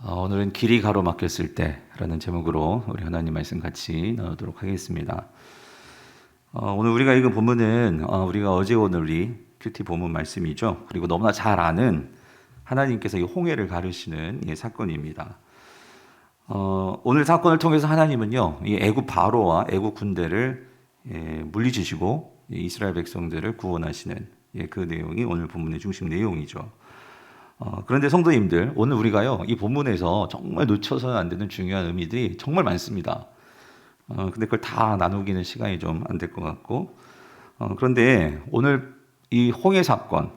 오늘은 길이 가로막혔을 때라는 제목으로 우리 하나님 말씀 같이 나누도록 하겠습니다. 오늘 우리가 읽은 본문은 우리가 어제 오늘 우리 큐티 본문 말씀이죠. 그리고 너무나 잘 아는 하나님께서 이 홍해를 가르시는 이 사건입니다. 오늘 사건을 통해서 하나님은요, 이 애굽 바로와 애굽 군대를 물리치시고 이스라엘 백성들을 구원하시는 그 내용이 오늘 본문의 중심 내용이죠. 그런데 성도님들, 오늘 우리가요, 이 본문에서 정말 놓쳐서는 안 되는 중요한 의미들이 정말 많습니다. 근데 그걸 다 나누기는 시간이 좀 안 될 것 같고, 그런데 오늘 이 홍해 사건,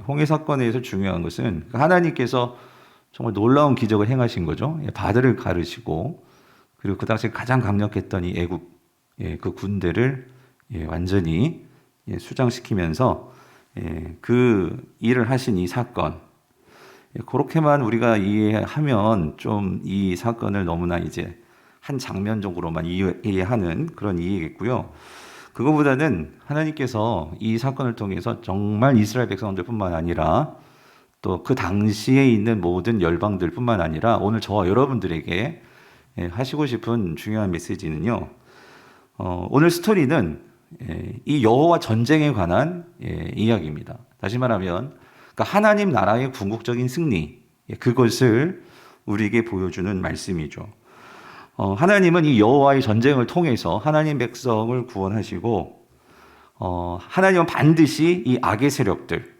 홍해 사건에서 중요한 것은 하나님께서 정말 놀라운 기적을 행하신 거죠. 바다를 가르시고, 그리고 그 당시에 가장 강력했던 이 애굽 그 군대를 완전히 수장시키면서 그 일을 하신 이 사건, 그렇게만 우리가 이해하면 좀 이 사건을 너무나 이제 한 장면적으로만 이해하는 그런 이해겠고요. 그거보다는 하나님께서 이 사건을 통해서 정말 이스라엘 백성들뿐만 아니라 또 그 당시에 있는 모든 열방들뿐만 아니라 오늘 저와 여러분들에게 하시고 싶은 중요한 메시지는요. 오늘 스토리는 이 여호와 전쟁에 관한 이야기입니다. 다시 말하면 그러니까 하나님 나라의 궁극적인 승리, 그것을 우리에게 보여주는 말씀이죠. 하나님은 이 여호와의 전쟁을 통해서 하나님 백성을 구원하시고, 하나님은 반드시 이 악의 세력들,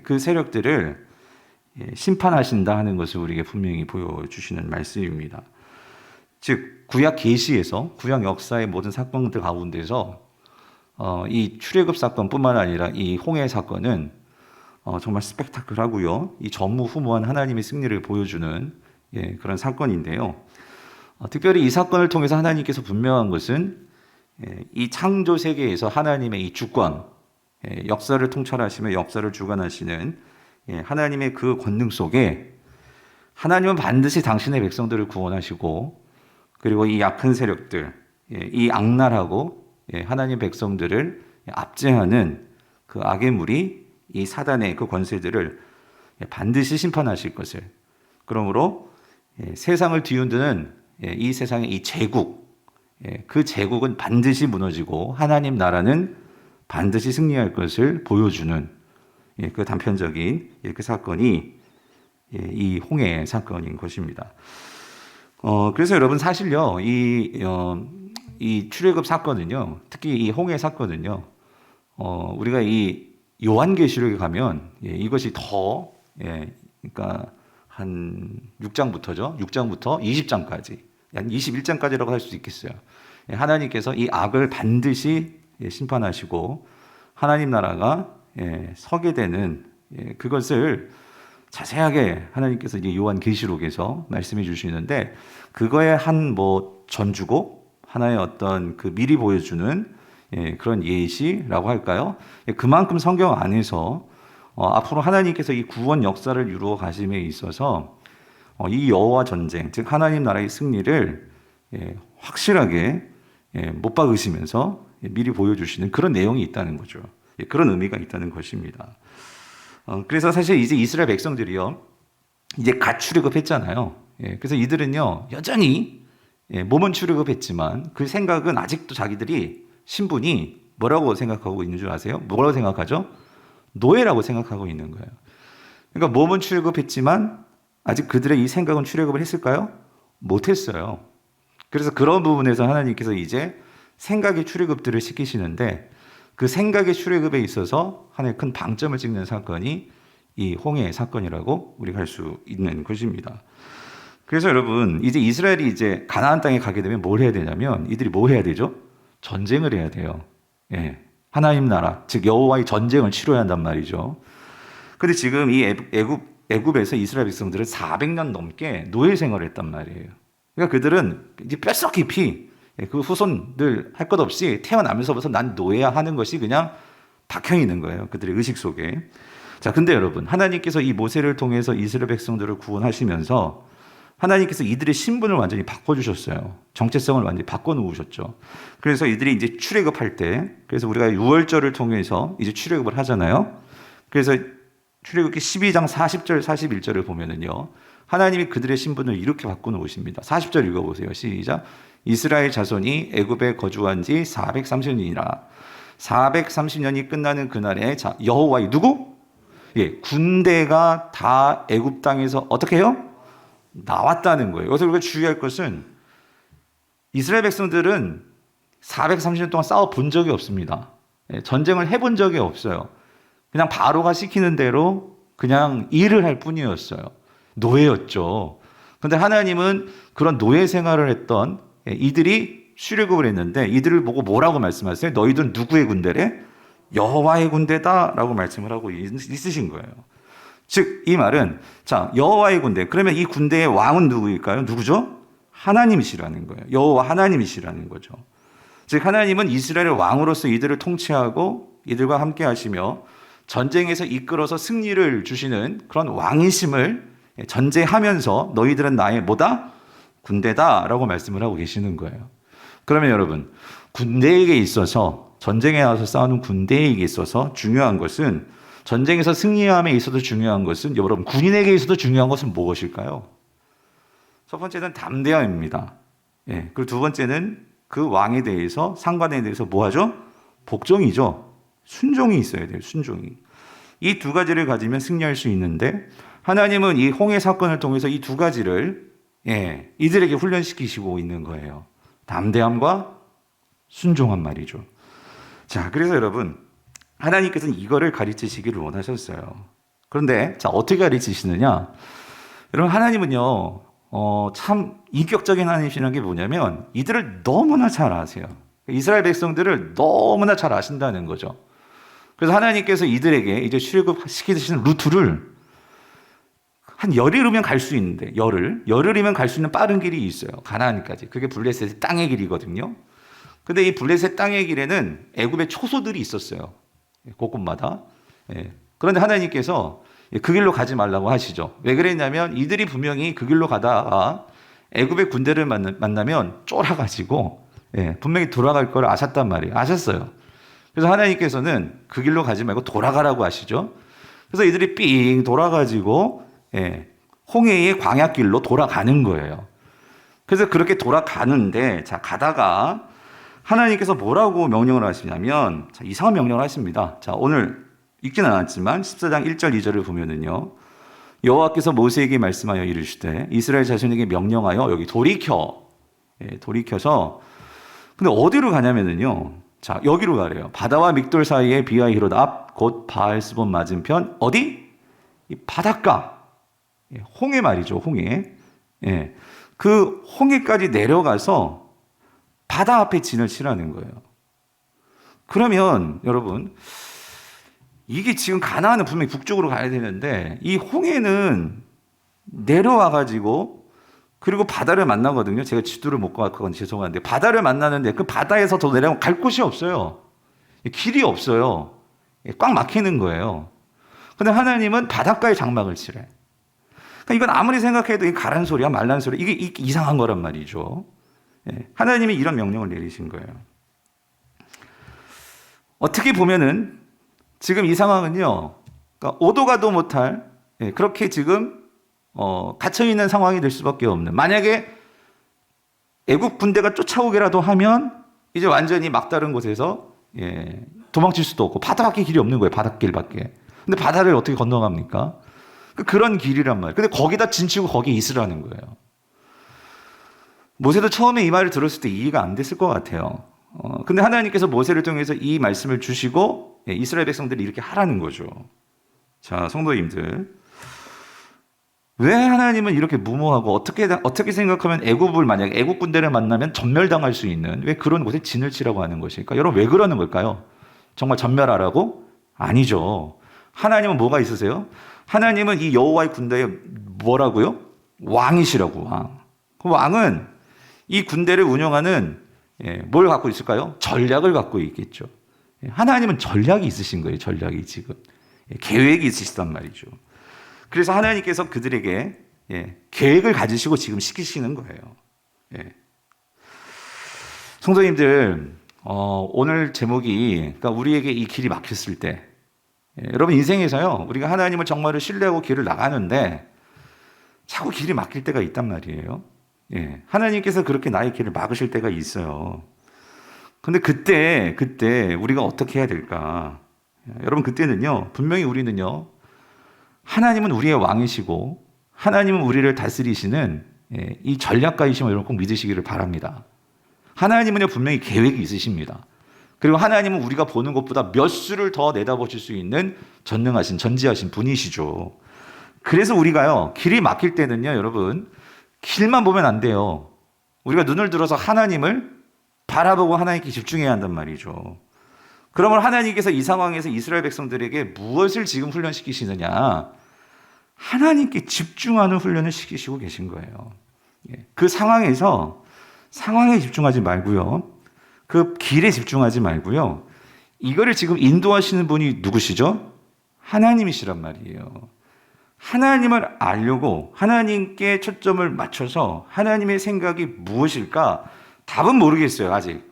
그 세력들을 심판하신다 하는 것을 우리에게 분명히 보여주시는 말씀입니다. 즉 구약 계시에서 구약 역사의 모든 사건들 가운데서 이 출애굽 사건뿐만 아니라 이 홍해 사건은 정말 스펙타클하고요. 이 전무후무한 하나님의 승리를 보여주는 그런 사건인데요. 특별히 이 사건을 통해서 하나님께서 분명한 것은 이 창조 세계에서 하나님의 이 주권, 역사를 통찰하시며 역사를 주관하시는 하나님의 그 권능 속에 하나님은 반드시 당신의 백성들을 구원하시고, 그리고 이 약한 세력들, 이 악랄하고 하나님 백성들을 압제하는 그 악의 무리, 이 사단의 그 권세들을 반드시 심판하실 것을, 그러므로 세상을 뒤흔드는 이 세상의 이 제국, 그 제국은 반드시 무너지고 하나님 나라는 반드시 승리할 것을 보여주는 그 단편적인 그 사건이 이 홍해 사건인 것입니다. 그래서 여러분 사실요, 이 출애굽 사건은요, 특히 이 홍해 사건은요, 우리가 이 요한계시록에 가면 이것이 더 그러니까 한 6장부터죠. 6장부터 20장까지, 한 21장까지라고 할 수 있겠어요. 하나님께서 이 악을 반드시 심판하시고 하나님 나라가 서게 되는 그것을 자세하게 하나님께서 이제 요한계시록에서 말씀해 주시는데, 그거의 한 뭐 전주고 하나의 어떤 그 미리 보여주는 그런 예시라고 할까요? 그만큼 성경 안에서 앞으로 하나님께서 이 구원 역사를 이루어 가심에 있어서 이 여호와 전쟁, 즉 하나님 나라의 승리를 확실하게 못 박으시면서 미리 보여주시는 그런 내용이 있다는 거죠. 그런 의미가 있다는 것입니다. 그래서 사실 이제 이스라엘 백성들이요, 이제 갓 출애굽했잖아요. 그래서 이들은요 여전히 몸은 출애굽했지만 그 생각은 아직도 자기들이 신분이 뭐라고 생각하고 있는 줄 아세요? 뭐라고 생각하죠? 노예라고 생각하고 있는 거예요. 그러니까 몸은 출애굽했지만 아직 그들의 이 생각은 출애굽을 했을까요? 못했어요. 그래서 그런 부분에서 하나님께서 이제 생각의 출애굽들을 시키시는데, 그 생각의 출애굽에 있어서 하나의 큰 방점을 찍는 사건이 이 홍해 사건이라고 우리가 할 수 있는 것입니다. 그래서 여러분, 이제 이스라엘이 이제 가나안 땅에 가게 되면 뭘 해야 되냐면, 이들이 뭐 해야 되죠? 전쟁을 해야 돼요. 하나님 나라, 즉 여호와의 전쟁을 치러야 한단 말이죠. 근데 지금 이 애굽에서 이스라엘 백성들은 400년 넘게 노예 생활을 했단 말이에요. 그러니까 그들은 이제 뼛속 깊이 그 후손들 할 것 없이 태어나면서부터 난 노예야 하는 것이 그냥 박혀 있는 거예요. 그들의 의식 속에. 자, 근데 여러분, 하나님께서 이 모세를 통해서 이스라엘 백성들을 구원하시면서 하나님께서 이들의 신분을 완전히 바꿔주셨어요. 정체성을 완전히 바꿔놓으셨죠. 그래서 이들이 이제 출애굽할 때, 그래서 우리가 유월절을 통해서 이제 출애굽을 하잖아요. 그래서 출애굽기 12장 40절 41절을 보면은요, 하나님이 그들의 신분을 이렇게 바꿔놓으십니다. 40절 읽어보세요. 시작. 이스라엘 자손이 애굽에 거주한 지 430년이라. 430년이 끝나는 그날에 여호와의 누구? 군대가 다 애굽 땅에서 어떻게 해요? 나왔다는 거예요. 여기서 우리가 주의할 것은 이스라엘 백성들은 430년 동안 싸워 본 적이 없습니다. 전쟁을 해본 적이 없어요. 그냥 바로가 시키는 대로 그냥 일을 할 뿐이었어요. 노예였죠. 그런데 하나님은 그런 노예 생활을 했던 이들이 출애굽을 했는데 이들을 보고 뭐라고 말씀하세요? 너희들은 누구의 군대래? 여호와의 군대다라고 말씀을 하고 있으신 거예요. 즉 이 말은 여호와의 군대. 그러면 이 군대의 왕은 누구일까요? 누구죠? 하나님이시라는 거예요. 여호와 하나님이시라는 거죠. 즉 하나님은 이스라엘의 왕으로서 이들을 통치하고 이들과 함께 하시며 전쟁에서 이끌어서 승리를 주시는 그런 왕이심을 전제하면서 너희들은 나의 뭐다? 군대다라고 말씀을 하고 계시는 거예요. 그러면 여러분, 군대에게 있어서 전쟁에 나와서 싸우는 군대에게 있어서 중요한 것은 전쟁에서 승리함에 있어서 중요한 것은 여러분 군인에게 있어서 중요한 것은 무엇일까요? 첫 번째는 담대함입니다. 그리고 두 번째는 그 왕에 대해서 상관에 대해서 뭐 하죠? 복종이죠. 순종이 있어야 돼요. 순종이. 이 두 가지를 가지면 승리할 수 있는데 하나님은 이 홍해 사건을 통해서 이 두 가지를 이들에게 훈련시키시고 있는 거예요. 담대함과 순종한 말이죠. 자, 그래서 여러분 하나님께서는 이거를 가르치시기를 원하셨어요. 그런데 어떻게 가르치시느냐? 여러분 하나님은요 참 인격적인 하나님이시라는 게 뭐냐면 이들을 너무나 잘 아세요. 이스라엘 백성들을 너무나 잘 아신다는 거죠. 그래서 하나님께서 이들에게 이제 출애굽시키시는 루트를 한 열흘이면 갈 수 있는데 열흘이면 갈 수 있는 빠른 길이 있어요. 가나안까지. 그게 블레셋의 땅의 길이거든요. 근데 이 블레셋 땅의 길에는 애굽의 초소들이 있었어요. 곳곳마다. 그런데 하나님께서 그 길로 가지 말라고 하시죠. 왜 그랬냐면 이들이 분명히 그 길로 가다가 애굽의 군대를 만나면 쫄아가지고 분명히 돌아갈 걸 아셨단 말이에요. 아셨어요. 그래서 하나님께서는 그 길로 가지 말고 돌아가라고 하시죠. 그래서 이들이 삥 돌아가지고 홍해의 광야길로 돌아가는 거예요. 그래서 그렇게 돌아가는데 가다가 하나님께서 뭐라고 명령을 하시냐면 이상한 명령을 하십니다. 오늘 읽지는 않았지만 14장 1절 2절을 보면은요. 여호와께서 모세에게 말씀하여 이르시되 이스라엘 자손에게 명령하여 여기 돌이켜서 근데 어디로 가냐면은요. 여기로 가래요. 바다와 믹돌 사이에 비하히롯 앞 곧 바알스본 맞은편 어디? 이 바닷가. 홍해 말이죠. 홍해. 그 홍해까지 내려가서 바다 앞에 진을 치라는 거예요. 그러면 여러분 이게 지금 가나안은 분명히 북쪽으로 가야 되는데 이 홍해는 내려와 가지고 그리고 바다를 만나거든요. 제가 지도를 못 가건 죄송한데 바다를 만나는데 그 바다에서 더 내려가면 갈 곳이 없어요. 길이 없어요. 꽉 막히는 거예요. 근데 하나님은 바닷가에 장막을 치래. 그러니까 이건 아무리 생각해도 이 가란 소리야 말란 소리 이게 이상한 거란 말이죠. 하나님이 이런 명령을 내리신 거예요. 어떻게 보면은 지금 이 상황은요, 그러니까 오도 가도 못할 그렇게 지금 갇혀 있는 상황이 될 수밖에 없는. 만약에 애국 군대가 쫓아오기라도 하면 이제 완전히 막다른 곳에서 도망칠 수도 없고 바다밖에 길이 없는 거예요. 바닷길밖에. 근데 바다를 어떻게 건너갑니까? 그런 길이란 말이에요. 근데 거기다 진치고 거기 있으라는 거예요. 모세도 처음에 이 말을 들었을 때 이해가 안 됐을 것 같아요. 근데 하나님께서 모세를 통해서 이 말씀을 주시고 이스라엘 백성들이 이렇게 하라는 거죠. 자, 성도님들. 왜 하나님은 이렇게 무모하고 어떻게 생각하면 만약에 애국 군대를 만나면 전멸당할 수 있는 왜 그런 곳에 진을 치라고 하는 것일까? 여러분 왜 그러는 걸까요? 정말 전멸하라고? 아니죠. 하나님은 뭐가 있으세요? 하나님은 이 여호와의 군대에 뭐라고요? 왕이시라고. 왕. 그 왕은 이 군대를 운영하는 뭘 갖고 있을까요? 전략을 갖고 있겠죠. 하나님은 전략이 있으신 거예요. 전략이 지금. 계획이 있으시단 말이죠. 그래서 하나님께서 그들에게 계획을 가지시고 지금 시키시는 거예요. 성도님들, 오늘 제목이 그러니까 우리에게 이 길이 막혔을 때 여러분 인생에서요. 우리가 하나님을 정말로 신뢰하고 길을 나가는데 자꾸 길이 막힐 때가 있단 말이에요. 예. 하나님께서 그렇게 나의 길을 막으실 때가 있어요. 근데 그때 우리가 어떻게 해야 될까? 여러분, 그때는요, 분명히 우리는요, 하나님은 우리의 왕이시고, 하나님은 우리를 다스리시는 이 전략가이심을 여러분 꼭 믿으시기를 바랍니다. 하나님은요, 분명히 계획이 있으십니다. 그리고 하나님은 우리가 보는 것보다 몇 수를 더 내다보실 수 있는 전능하신, 전지하신 분이시죠. 그래서 우리가요, 길이 막힐 때는요, 여러분, 길만 보면 안 돼요. 우리가 눈을 들어서 하나님을 바라보고 하나님께 집중해야 한단 말이죠. 그러면 하나님께서 이 상황에서 이스라엘 백성들에게 무엇을 지금 훈련시키시느냐? 하나님께 집중하는 훈련을 시키시고 계신 거예요. 그 상황에서 상황에 집중하지 말고요. 그 길에 집중하지 말고요. 이거를 지금 인도하시는 분이 누구시죠? 하나님이시란 말이에요. 하나님을 알려고 하나님께 초점을 맞춰서 하나님의 생각이 무엇일까? 답은 모르겠어요, 아직.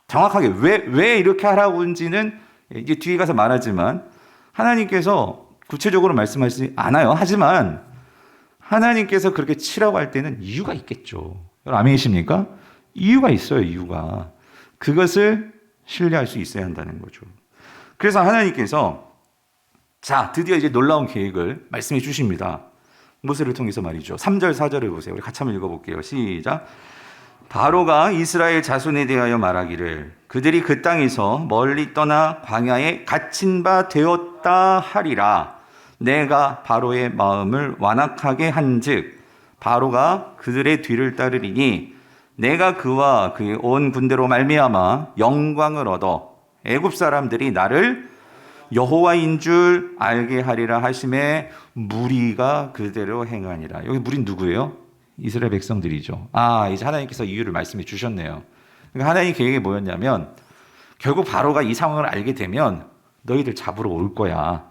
정확하게 왜 이렇게 하라고 한지는 이제 뒤에 가서 말하지만 하나님께서 구체적으로 말씀하시지 않아요. 하지만 하나님께서 그렇게 치라고 할 때는 이유가 있겠죠. 아멘이십니까? 이유가 있어요, 이유가. 그것을 신뢰할 수 있어야 한다는 거죠. 그래서 하나님께서 자, 드디어 이제 놀라운 계획을 말씀해 주십니다. 모세를 통해서 말이죠. 3절, 4절을 보세요. 우리 같이 한번 읽어볼게요. 시작. 바로가 이스라엘 자손에 대하여 말하기를 그들이 그 땅에서 멀리 떠나 광야에 갇힌 바 되었다 하리라. 내가 바로의 마음을 완악하게 한즉 바로가 그들의 뒤를 따르리니 내가 그와 그의 온 군대로 말미암아 영광을 얻어 애굽 사람들이 나를 여호와인 줄 알게 하리라 하심에 무리가 그대로 행하니라. 여기 무리는 누구예요? 이스라엘 백성들이죠. 이제 하나님께서 이유를 말씀해 주셨네요. 그러니까 하나님 계획이 뭐였냐면 결국 바로가 이 상황을 알게 되면 너희들 잡으러 올 거야.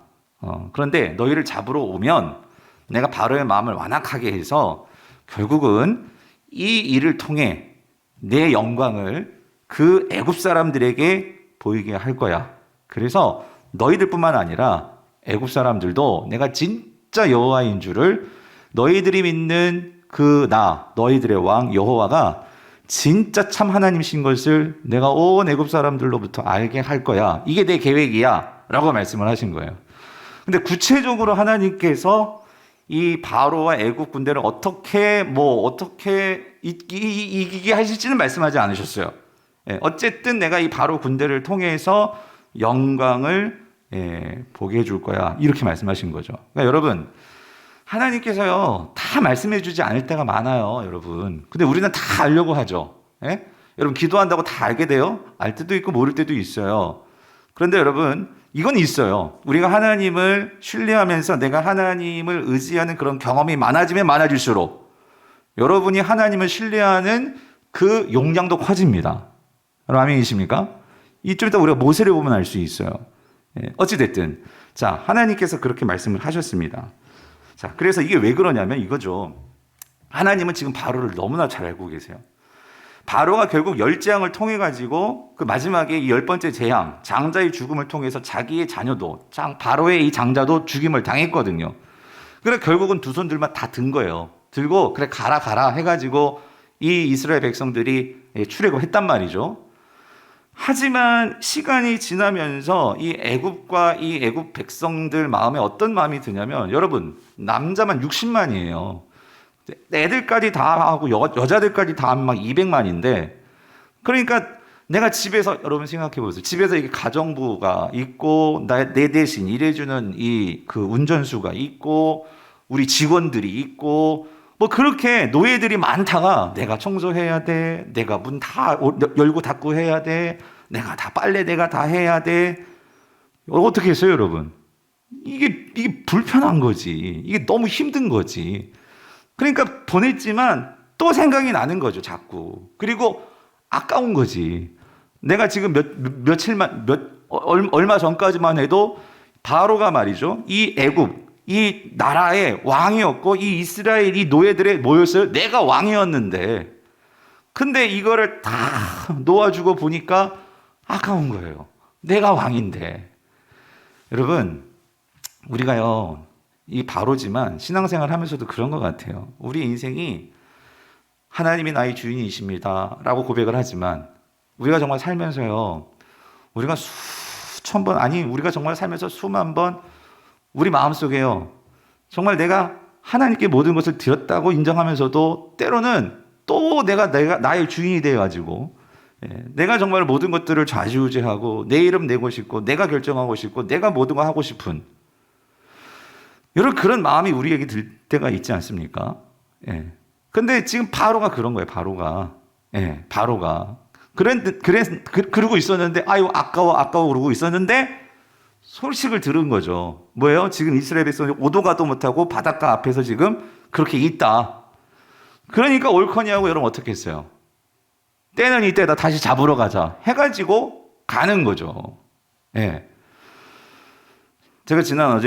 그런데 너희를 잡으러 오면 내가 바로의 마음을 완악하게 해서 결국은 이 일을 통해 내 영광을 그 애굽 사람들에게 보이게 할 거야. 그래서 너희들뿐만 아니라 애굽 사람들도 내가 진짜 여호와인 줄을 너희들이 믿는 너희들의 왕 여호와가 진짜 참 하나님이신 것을 내가 온 애굽 사람들로부터 알게 할 거야. 이게 내 계획이야. 라고 말씀을 하신 거예요. 근데 구체적으로 하나님께서 이 바로와 애굽 군대를 어떻게 이기게 하실지는 말씀하지 않으셨어요. 어쨌든 내가 이 바로 군대를 통해서 영광을 보게 해줄 거야. 이렇게 말씀하신 거죠. 그러니까 여러분, 하나님께서요, 다 말씀해 주지 않을 때가 많아요, 여러분. 근데 우리는 다 알려고 하죠. 여러분, 기도한다고 다 알게 돼요? 알 때도 있고 모를 때도 있어요. 그런데 여러분, 이건 있어요. 우리가 하나님을 신뢰하면서 내가 하나님을 의지하는 그런 경험이 많아지면 많아질수록 여러분이 하나님을 신뢰하는 그 용량도 커집니다. 여러분, 아멘이십니까? 이좀 이따 우리가 모세를 보면 알 수 있어요. 어찌됐든. 자, 하나님께서 그렇게 말씀을 하셨습니다. 자, 그래서 이게 왜 그러냐면 이거죠. 하나님은 지금 바로를 너무나 잘 알고 계세요. 바로가 결국 열재앙을 통해 가지고 그 마지막에 이 10번째 재앙, 장자의 죽음을 통해서 자기의 자녀도, 바로의 이 장자도 죽임을 당했거든요. 그래 결국은 두 손들만 다 든 거예요. 들고 그래 가라 해가지고 이 이스라엘 백성들이 출애굽 했단 말이죠. 하지만 시간이 지나면서 이 애굽과 이 애굽 백성들 마음에 어떤 마음이 드냐면 여러분 남자만 60만이에요. 애들까지 다 하고 여자들까지 다 하면 막 200만인데 그러니까 내가 집에서 여러분 생각해 보세요. 집에서 이게 가정부가 있고 내 대신 일해주는 그 운전수가 있고 우리 직원들이 있고 뭐 그렇게 노예들이 많다가 내가 청소해야 돼. 내가 문 다 열고 닫고 해야 돼. 내가 다 빨래 내가 다 해야 돼. 어떻게 했어요, 여러분? 이게 불편한 거지. 이게 너무 힘든 거지. 그러니까 보냈지만 또 생각이 나는 거죠, 자꾸. 그리고 아까운 거지. 내가 지금 얼마 전까지만 해도 바로가 말이죠. 이 애굽, 이 나라의 왕이었고 이 이스라엘 이 노예들의 뭐였어요? 내가 왕이었는데 근데 이거를 다 놓아주고 보니까 아까운 거예요. 내가 왕인데. 여러분 우리가요 이 바로지만 신앙생활 하면서도 그런 것 같아요. 우리 인생이 하나님이 나의 주인이십니다 라고 고백을 하지만 우리가 정말 살면서요, 우리가 수천 번, 아니 우리가 정말 살면서 수만 번 우리 마음속에요, 정말 내가 하나님께 모든 것을 드렸다고 인정하면서도 때로는 또 내가 나의 주인이 되어가지고, 내가 정말 모든 것들을 좌지우지하고 내 이름 내고 싶고 내가 결정하고 싶고 내가 모든 거 하고 싶은 여러분 그런 마음이 우리에게 들 때가 있지 않습니까? 근데 지금 바로가 그런 거예요. 바로가 그러고 있었는데 아유 아까워 그러고 있었는데 소식을 들은 거죠. 뭐예요? 지금 이스라엘 백성이 오도 가도 못하고 바닷가 앞에서 지금 그렇게 있다. 그러니까 옳거니하고 여러분 어떻게 했어요? 때는 이때다, 다시 잡으러 가자 해가지고 가는 거죠. 제가 지난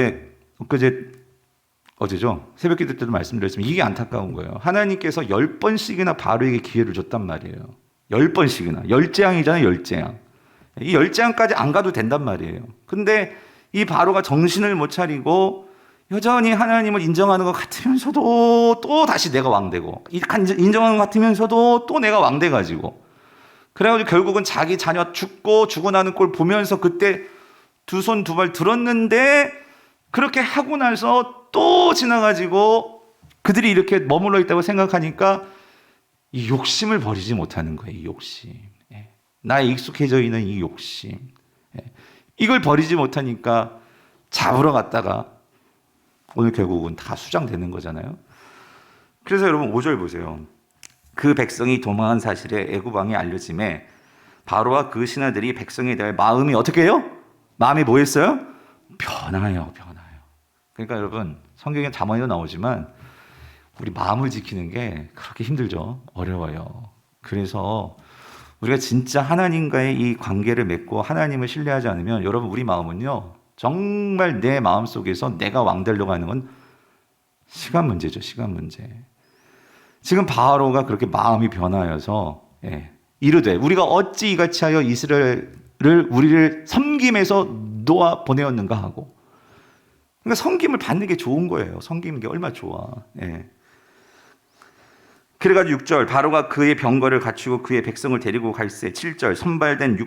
어제죠, 새벽 기도 때도 말씀드렸지만 이게 안타까운 거예요. 하나님께서 10번씩이나 바로에게 기회를 줬단 말이에요. 10번씩이나. 10재앙이잖아요, 10재앙. 이 10재앙까지 안 가도 된단 말이에요. 근데 이 바로가 정신을 못 차리고 여전히 하나님을 인정하는 것 같으면서도 또 다시 내가 왕되고, 인정하는 것 같으면서도 또 내가 왕돼가지고, 그래가지고 결국은 자기 자녀 죽고 나는 꼴 보면서 그때 두 손 두 발 들었는데 그렇게 하고 나서 또 지나가지고 그들이 이렇게 머물러 있다고 생각하니까 이 욕심을 버리지 못하는 거예요. 이 욕심. 나에 익숙해져 있는 이 욕심. 이걸 버리지 못하니까 잡으러 갔다가 오늘 결국은 다 수장되는 거잖아요. 그래서 여러분 5절 보세요. 그 백성이 도망한 사실에 애굽 왕이 알려짐에 바로와 그 신하들이 백성에 대해 마음이 어떻게 해요? 마음이 뭐 했어요? 변화요. 그러니까 여러분 성경에 잠언에도 나오지만 우리 마음을 지키는 게 그렇게 힘들죠. 어려워요. 그래서 우리가 진짜 하나님과의 이 관계를 맺고 하나님을 신뢰하지 않으면 여러분 우리 마음은요, 정말 내 마음속에서 내가 왕 되려고 하는 건 시간 문제죠. 시간 문제. 지금 바로가 그렇게 마음이 변하여서 이르되 우리가 어찌 이같이 하여 이스라엘을 우리를 섬김에서 놓아 보내었는가 하고, 그러니까 섬김을 받는 게 좋은 거예요. 섬기는 게 얼마나 좋아. 그래가지고 6절 바로가 그의 병거를 갖추고 그의 백성을 데리고 갈새. 7절 선발된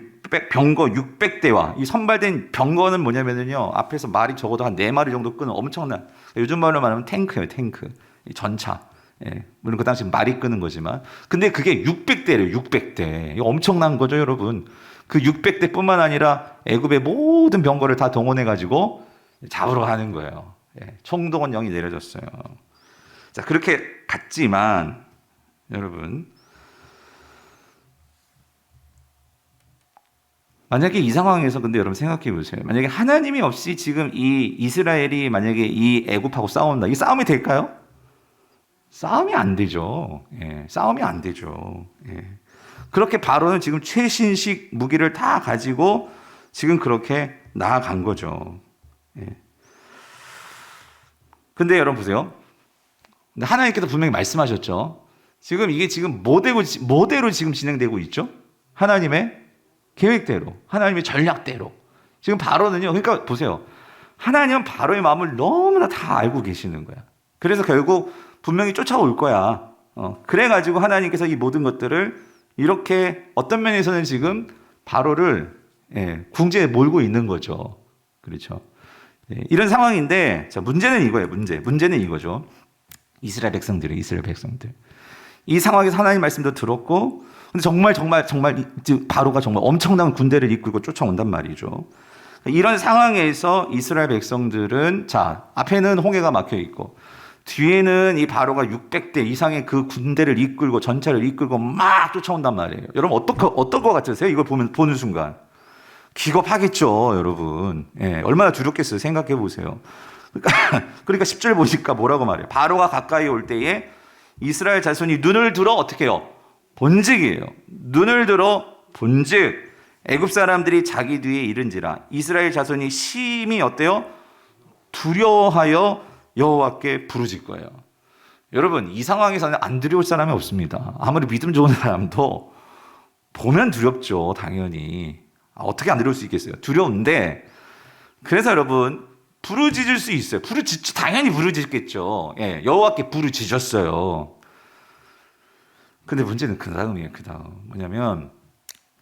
병거 600대와, 이 선발된 병거는 뭐냐면요, 앞에서 말이 적어도 한 4마리 정도 끄는 엄청난, 요즘 말로 말하면 탱크예요. 탱크. 전차. 물론 그 당시 말이 끄는 거지만, 근데 그게 600대래요. 600대. 이거 엄청난 거죠, 여러분. 그 600대 뿐만 아니라 애굽의 모든 병거를 다 동원해가지고 잡으러 가는 거예요. 총동원 영이 내려졌어요. 자, 그렇게 갔지만 여러분, 만약에 이 상황에서 근데 여러분 생각해 보세요. 만약에 하나님이 없이 지금 이 이스라엘이 만약에 이 애굽하고 싸운다. 이게 싸움이 될까요? 싸움이 안 되죠. 싸움이 안 되죠. 그렇게 바로는 지금 최신식 무기를 다 가지고 지금 그렇게 나아간 거죠. 근데 여러분 보세요. 근데 하나님께서 분명히 말씀하셨죠. 지금 이게 지금 뭐대로 지금 진행되고 있죠? 하나님의 계획대로, 하나님의 전략대로. 지금 바로는요, 그러니까 보세요. 하나님은 바로의 마음을 너무나 다 알고 계시는 거야. 그래서 결국 분명히 쫓아올 거야. 그래가지고 하나님께서 이 모든 것들을 이렇게 어떤 면에서는 지금 바로를 궁지에 몰고 있는 거죠. 그렇죠. 이런 상황인데, 자, 문제는 이거예요. 문제는 이거죠. 이스라엘 백성들. 이 상황에서 하나님 말씀도 들었고, 근데 정말 바로가 정말 엄청난 군대를 이끌고 쫓아온단 말이죠. 이런 상황에서 이스라엘 백성들은, 자, 앞에는 홍해가 막혀 있고 뒤에는 이 바로가 600대 이상의 그 군대를 이끌고 전차를 이끌고 막 쫓아온단 말이에요. 여러분 어떨 것 같으세요? 이걸 보는 순간 기겁하겠죠, 여러분. 얼마나 두렵겠어요. 생각해 보세요. 그러니까 10절 보니까 뭐라고 말해요? 바로가 가까이 올 때에 이스라엘 자손이 눈을 들어 어떻게 해요? 본즉 눈을 들어 본즉 애굽 사람들이 자기 뒤에 이른지라 이스라엘 자손이 심히 어때요? 두려워하여 여호와께 부르짖 거예요. 여러분 이 상황에서는 안 두려울 사람이 없습니다. 아무리 믿음 좋은 사람도 보면 두렵죠. 당연히. 어떻게 안 두려울 수 있겠어요? 두려운데, 그래서 여러분 부르짖을 수 있어요. 당연히 부르짖겠죠. 예, 여호와께 부르짖었어요. 근데 문제는 그 다음이에요. 그 다음 뭐냐면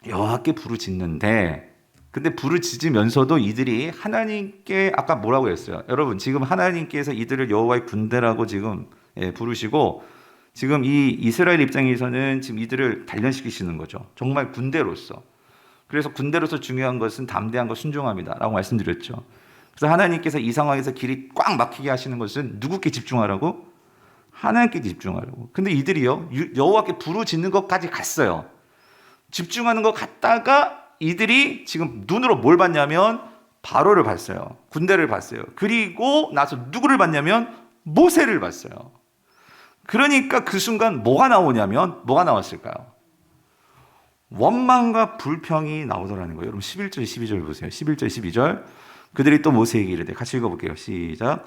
여호와께 부르짖는데, 근데 부르짖으면서도 이들이 하나님께 아까 뭐라고 했어요? 여러분 지금 하나님께서 이들을 여호와의 군대라고 지금 부르시고, 지금 이 이스라엘 입장에서는 지금 이들을 단련시키시는 거죠. 정말 군대로서. 그래서 군대로서 중요한 것은 담대한 것, 순종함이다라고 말씀드렸죠. 그래서 하나님께서 이 상황에서 길이 꽉 막히게 하시는 것은 누구께 집중하라고? 하나님께 집중하라고. 근데 이들이요, 여호와께 부르짖는 것까지 갔어요. 집중하는 것 갔다가 이들이 지금 눈으로 뭘 봤냐면 바로를 봤어요. 군대를 봤어요. 그리고 나서 누구를 봤냐면 모세를 봤어요. 그러니까 그 순간 뭐가 나오냐면, 뭐가 나왔을까요? 원망과 불평이 나오더라는 거예요. 여러분 11절 12절 보세요. 11절 12절. 그들이 또 모세에게 이르되, 같이 읽어볼게요. 시작.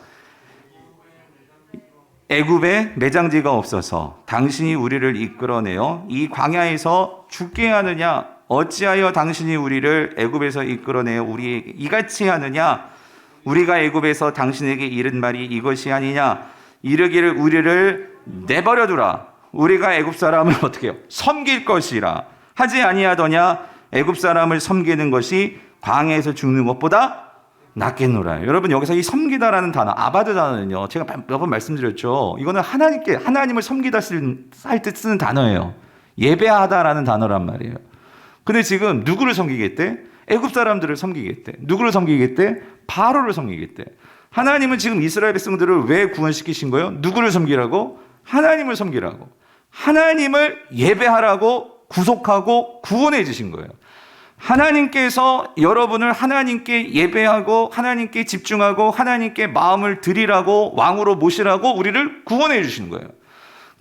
애굽에 매장지가 없어서 당신이 우리를 이끌어내어 이 광야에서 죽게 하느냐? 어찌하여 당신이 우리를 애굽에서 이끌어내어 우리에게 이같이 하느냐? 우리가 애굽에서 당신에게 이른 말이 이것이 아니냐? 이르기를 우리를 내버려 두라. 우리가 애굽 사람을 어떻게 해요? 섬길 것이라 하지 아니하더냐? 애굽 사람을 섬기는 것이 광야에서 죽는 것보다 낫겠노라. 여러분 여기서 이 섬기다라는 단어, 아바드 단어는요, 제가 몇 번 말씀드렸죠. 이거는 하나님을 섬기다 할 때 쓰는 단어예요. 예배하다라는 단어란 말이에요. 근데 지금 누구를 섬기겠대? 애굽 사람들을 섬기겠대. 누구를 섬기겠대? 바로를 섬기겠대. 하나님은 지금 이스라엘 백성들을 왜 구원시키신 거예요? 누구를 섬기라고? 하나님을 섬기라고. 하나님을 예배하라고 구속하고 구원해 주신 거예요. 하나님께서 여러분을 하나님께 예배하고 하나님께 집중하고 하나님께 마음을 드리라고, 왕으로 모시라고 우리를 구원해 주시는 거예요.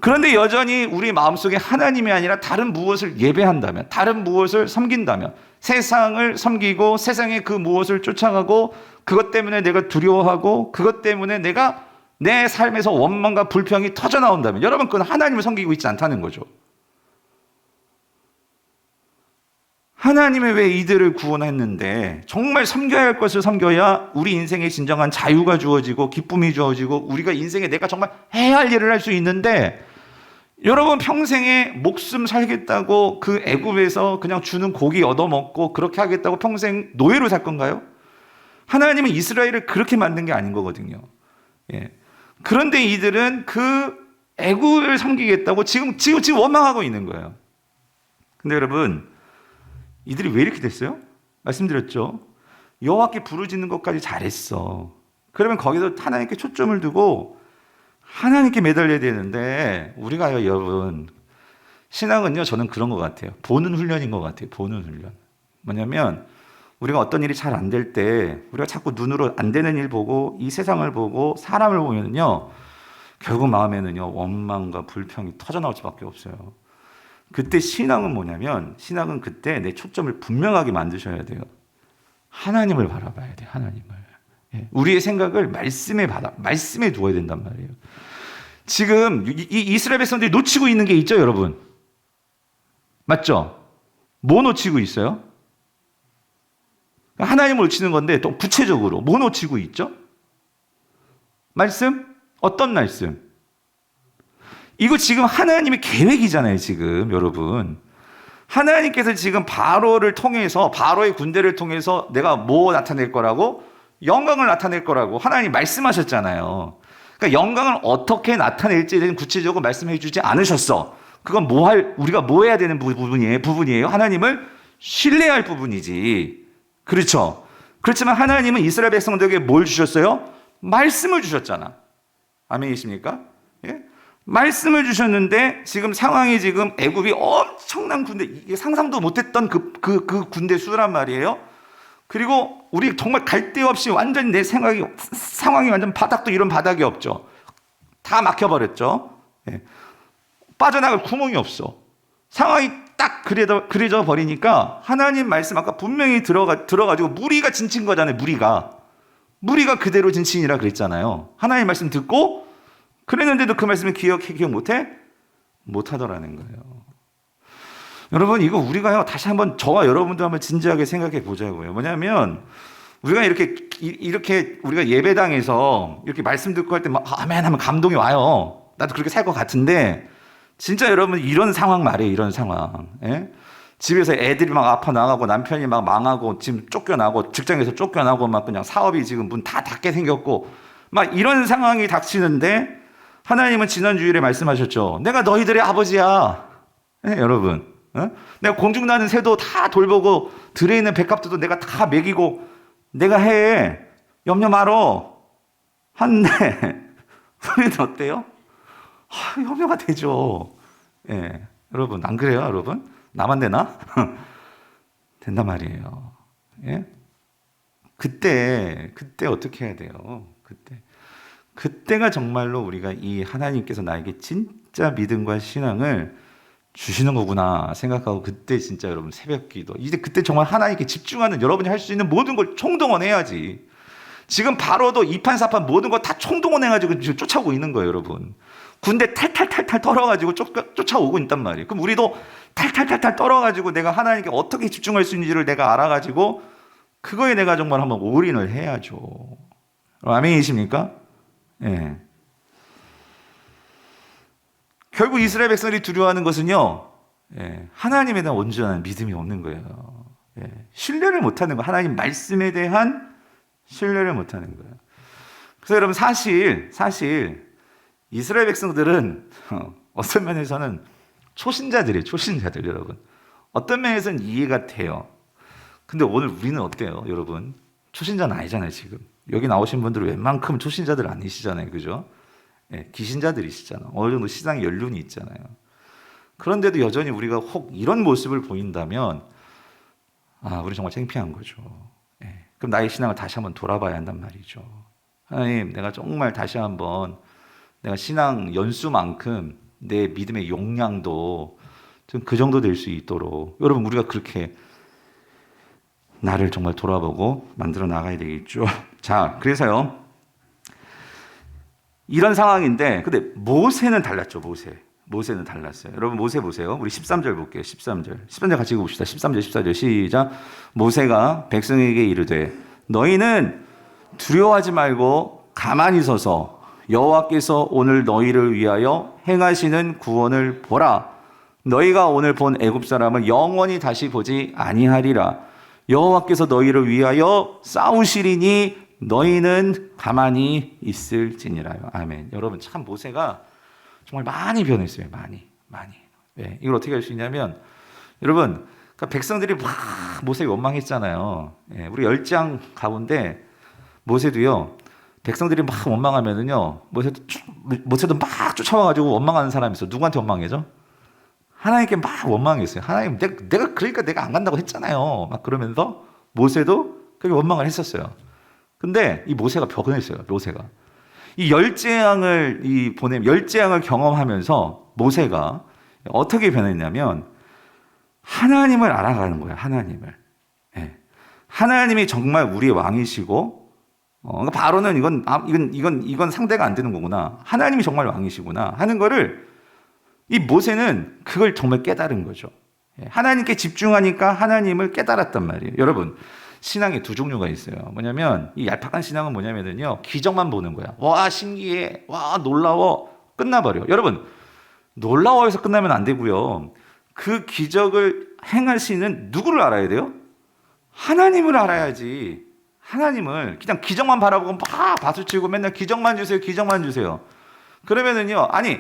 그런데 여전히 우리 마음속에 하나님이 아니라 다른 무엇을 예배한다면, 다른 무엇을 섬긴다면, 세상을 섬기고 세상의 그 무엇을 쫓아가고 그것 때문에 내가 두려워하고 그것 때문에 내가 내 삶에서 원망과 불평이 터져 나온다면, 여러분 그건 하나님을 섬기고 있지 않다는 거죠. 하나님이 왜 이들을 구원했는데, 정말 섬겨야 할 것을 섬겨야 우리 인생에 진정한 자유가 주어지고 기쁨이 주어지고 우리가 인생에 내가 정말 해야 할 일을 할 수 있는데, 여러분 평생에 목숨 살겠다고 그 애굽에서 그냥 주는 고기 얻어먹고 그렇게 하겠다고 평생 노예로 살 건가요? 하나님은 이스라엘을 그렇게 만든 게 아닌 거거든요. 예. 그런데 이들은 그 애굽을 섬기겠다고 지금 원망하고 있는 거예요. 근데 여러분 이들이 왜 이렇게 됐어요? 말씀드렸죠. 여호와께 부르짖는 것까지 잘했어. 그러면 거기서 하나님께 초점을 두고 하나님께 매달려야 되는데, 우리가요 여러분, 신앙은요 저는 그런 것 같아요. 보는 훈련인 것 같아요. 보는 훈련. 뭐냐면 우리가 어떤 일이 잘 안 될 때 우리가 자꾸 눈으로 안 되는 일 보고 이 세상을 보고 사람을 보면요 결국 마음에는요 원망과 불평이 터져 나올 수밖에 없어요. 그때 신앙은 뭐냐면, 신앙은 그때 내 초점을 분명하게 만드셔야 돼요. 하나님을 바라봐야 돼요. 하나님을. 예. 우리의 생각을 말씀에 두어야 된단 말이에요. 지금 이 이스라엘 백성들이 놓치고 있는 게 있죠, 여러분. 맞죠? 뭐 놓치고 있어요? 하나님을 놓치는 건데, 또 구체적으로 뭐 놓치고 있죠? 말씀? 어떤 말씀? 이거 지금 하나님의 계획이잖아요, 지금 여러분. 하나님께서 지금 바로를 통해서, 바로의 군대를 통해서 내가 뭐 나타낼 거라고? 영광을 나타낼 거라고 하나님 말씀하셨잖아요. 그러니까 영광을 어떻게 나타낼지에 대한 구체적으로 말씀해 주지 않으셨어. 그건 우리가 뭐 해야 되는 부분이에요. 하나님을 신뢰할 부분이지. 그렇죠? 그렇지만 하나님은 이스라엘 백성들에게 뭘 주셨어요? 말씀을 주셨잖아. 아멘이십니까? 예? 말씀을 주셨는데 지금 상황이 지금 애굽이 엄청난 군대, 이게 상상도 못했던 그 군대 수란 말이에요. 그리고 우리 정말 갈 데 없이 완전히 내 상황이 완전 바닥도 이런 바닥이 없죠. 다 막혀버렸죠. 예. 빠져나갈 구멍이 없어. 상황이 딱 그려져 버리니까 하나님 말씀 아까 분명히 들어가지고 무리가 진친 거잖아요. 무리가 그대로 진친이라 그랬잖아요. 하나님 말씀 듣고 그랬는데도 그 말씀을 기억 못해? 못하더라는 거예요. 여러분 이거 우리가요 다시 한번 저와 여러분도 한번 진지하게 생각해 보자고요. 뭐냐면 우리가 이렇게 우리가 예배당에서 이렇게 말씀 듣고 할 때 막 아멘 하면 감동이 와요. 나도 그렇게 살 것 같은데 진짜 여러분 이런 상황 말이에요. 이런 상황. 예? 집에서 애들이 막 아파 나가고 남편이 막 망하고 지금 쫓겨나고 직장에서 쫓겨나고 막 그냥 사업이 지금 문 다 닫게 생겼고 막 이런 상황이 닥치는데 하나님은 지난 주일에 말씀하셨죠. 내가 너희들의 아버지야. 예, 여러분. 내가 공중 나는 새도 다 돌보고 들에 있는 백합도 내가 다 먹이고 내가 해. 염려 말어. 한데 우리는 어때요? 염려가 되죠. 예, 여러분 안 그래요, 여러분? 나만 되나? 된단 말이에요. 예? 그때 어떻게 해야 돼요? 그때가 정말로 우리가 이 하나님께서 나에게 진짜 믿음과 신앙을 주시는 거구나 생각하고 그때 진짜 여러분 새벽기도 이제 그때 정말 하나님께 집중하는 여러분이 할 수 있는 모든 걸 총동원해야지. 지금 바로도 이판사판 모든 거 다 총동원해가지고 지금 쫓아오고 있는 거예요, 여러분. 군대 탈탈탈탈 떨어가지고 쫓아오고 있단 말이에요. 그럼 우리도 탈탈탈탈 떨어가지고 내가 하나님께 어떻게 집중할 수 있는지를 내가 알아가지고 그거에 내가 정말 한번 올인을 해야죠. 아멘이십니까? 예. 결국 이스라엘 백성들이 두려워하는 것은요, 예, 하나님에 대한 온전한 믿음이 없는 거예요. 예, 신뢰를 못하는 거예요. 하나님 말씀에 대한 신뢰를 못하는 거예요. 그래서 여러분 사실 이스라엘 백성들은 어떤 면에서는 초신자들 여러분. 어떤 면에서는 이해가 돼요. 근데 오늘 우리는 어때요, 여러분? 초신자는 아니잖아요, 지금. 여기 나오신 분들은 웬만큼 초신자들 아니시잖아요, 그죠? 예, 기신자들이시잖아. 어느 정도 시장에 연륜이 있잖아요. 그런데도 여전히 우리가 혹 이런 모습을 보인다면, 우리 정말 창피한 거죠. 예, 그럼 나의 신앙을 다시 한번 돌아봐야 한단 말이죠. 하나님, 내가 정말 다시 한번 내가 신앙 연수만큼 내 믿음의 용량도 좀 그 정도 될 수 있도록 여러분 우리가 그렇게 나를 정말 돌아보고 만들어 나가야 되겠죠. 자, 그래서요. 이런 상황인데 근데 모세는 달랐죠. 모세는 달랐어요. 여러분 모세 보세요. 우리 13절 볼게요. 13절 같이 읽어봅시다. 13절 14절 시작. 모세가 백성에게 이르되 너희는 두려워하지 말고 가만히 서서 여호와께서 오늘 너희를 위하여 행하시는 구원을 보라. 너희가 오늘 본 애굽 사람을 영원히 다시 보지 아니하리라. 여호와께서 너희를 위하여 싸우시리니 너희는 가만히 있을지니라요. 아멘. 여러분 참 모세가 정말 많이 변했어요. 많이. 네, 이걸 어떻게 할 수 있냐면 여러분 그러니까 백성들이 막 모세에 원망했잖아요. 네, 우리 10장 가운데 모세도요. 백성들이 막 원망하면은요. 모세도 막 쫓아와가지고 원망하는 사람이 있어. 누구한테 원망해죠? 하나님께 막 원망했어요. 하나님, 내가 그러니까 내가 안 간다고 했잖아요. 막 그러면서 모세도 그렇게 원망을 했었어요. 근데 이 모세가 벽은했어요. 모세가 이 열재앙을 열재앙을 경험하면서 모세가 어떻게 변했냐면 하나님을 알아가는 거예요. 하나님을. 네. 하나님이 정말 우리의 왕이시고. 그러니까 바로는 이건 상대가 안 되는 거구나. 하나님이 정말 왕이시구나 하는 거를 이 모세는 그걸 정말 깨달은 거죠. 하나님께 집중하니까 하나님을 깨달았단 말이에요. 여러분 신앙에 두 종류가 있어요. 뭐냐면 이 얄팍한 신앙은 뭐냐면요 기적만 보는 거야. 와 신기해, 와 놀라워, 끝나버려. 여러분 놀라워해서 끝나면 안 되고요. 그 기적을 행하시는 누구를 알아야 돼요? 하나님을 알아야지. 하나님을 그냥 기적만 바라보고 막 박수치고 맨날 기적만 주세요. 그러면은요, 아니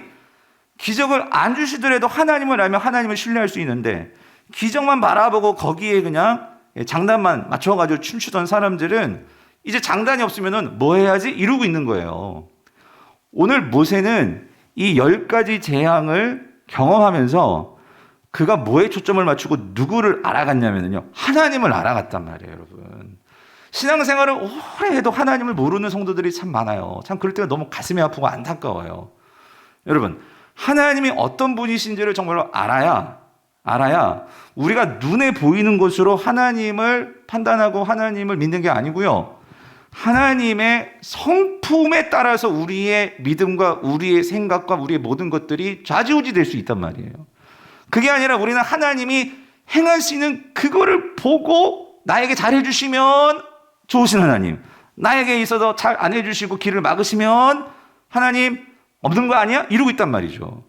기적을 안 주시더라도 하나님을 알면 하나님을 신뢰할 수 있는데 기적만 바라보고 거기에 그냥 장단만 맞춰가지고 춤추던 사람들은 이제 장단이 없으면은 뭐 해야지 이러고 있는 거예요. 오늘 모세는 이 10가지 재앙을 경험하면서 그가 뭐에 초점을 맞추고 누구를 알아갔냐면요, 하나님을 알아갔단 말이에요, 여러분. 신앙생활을 오래 해도 하나님을 모르는 성도들이 참 많아요. 참 그럴 때가 너무 가슴이 아프고 안타까워요. 여러분, 하나님이 어떤 분이신지를 정말로 알아야 우리가 눈에 보이는 것으로 하나님을 판단하고 하나님을 믿는 게 아니고요. 하나님의 성품에 따라서 우리의 믿음과 우리의 생각과 우리의 모든 것들이 좌지우지 될 수 있단 말이에요. 그게 아니라 우리는 하나님이 행하시는 그거를 보고 나에게 잘해주시면 좋으신 하나님, 나에게 있어서 잘 안 해주시고 길을 막으시면 하나님 없는 거 아니야? 이러고 있단 말이죠.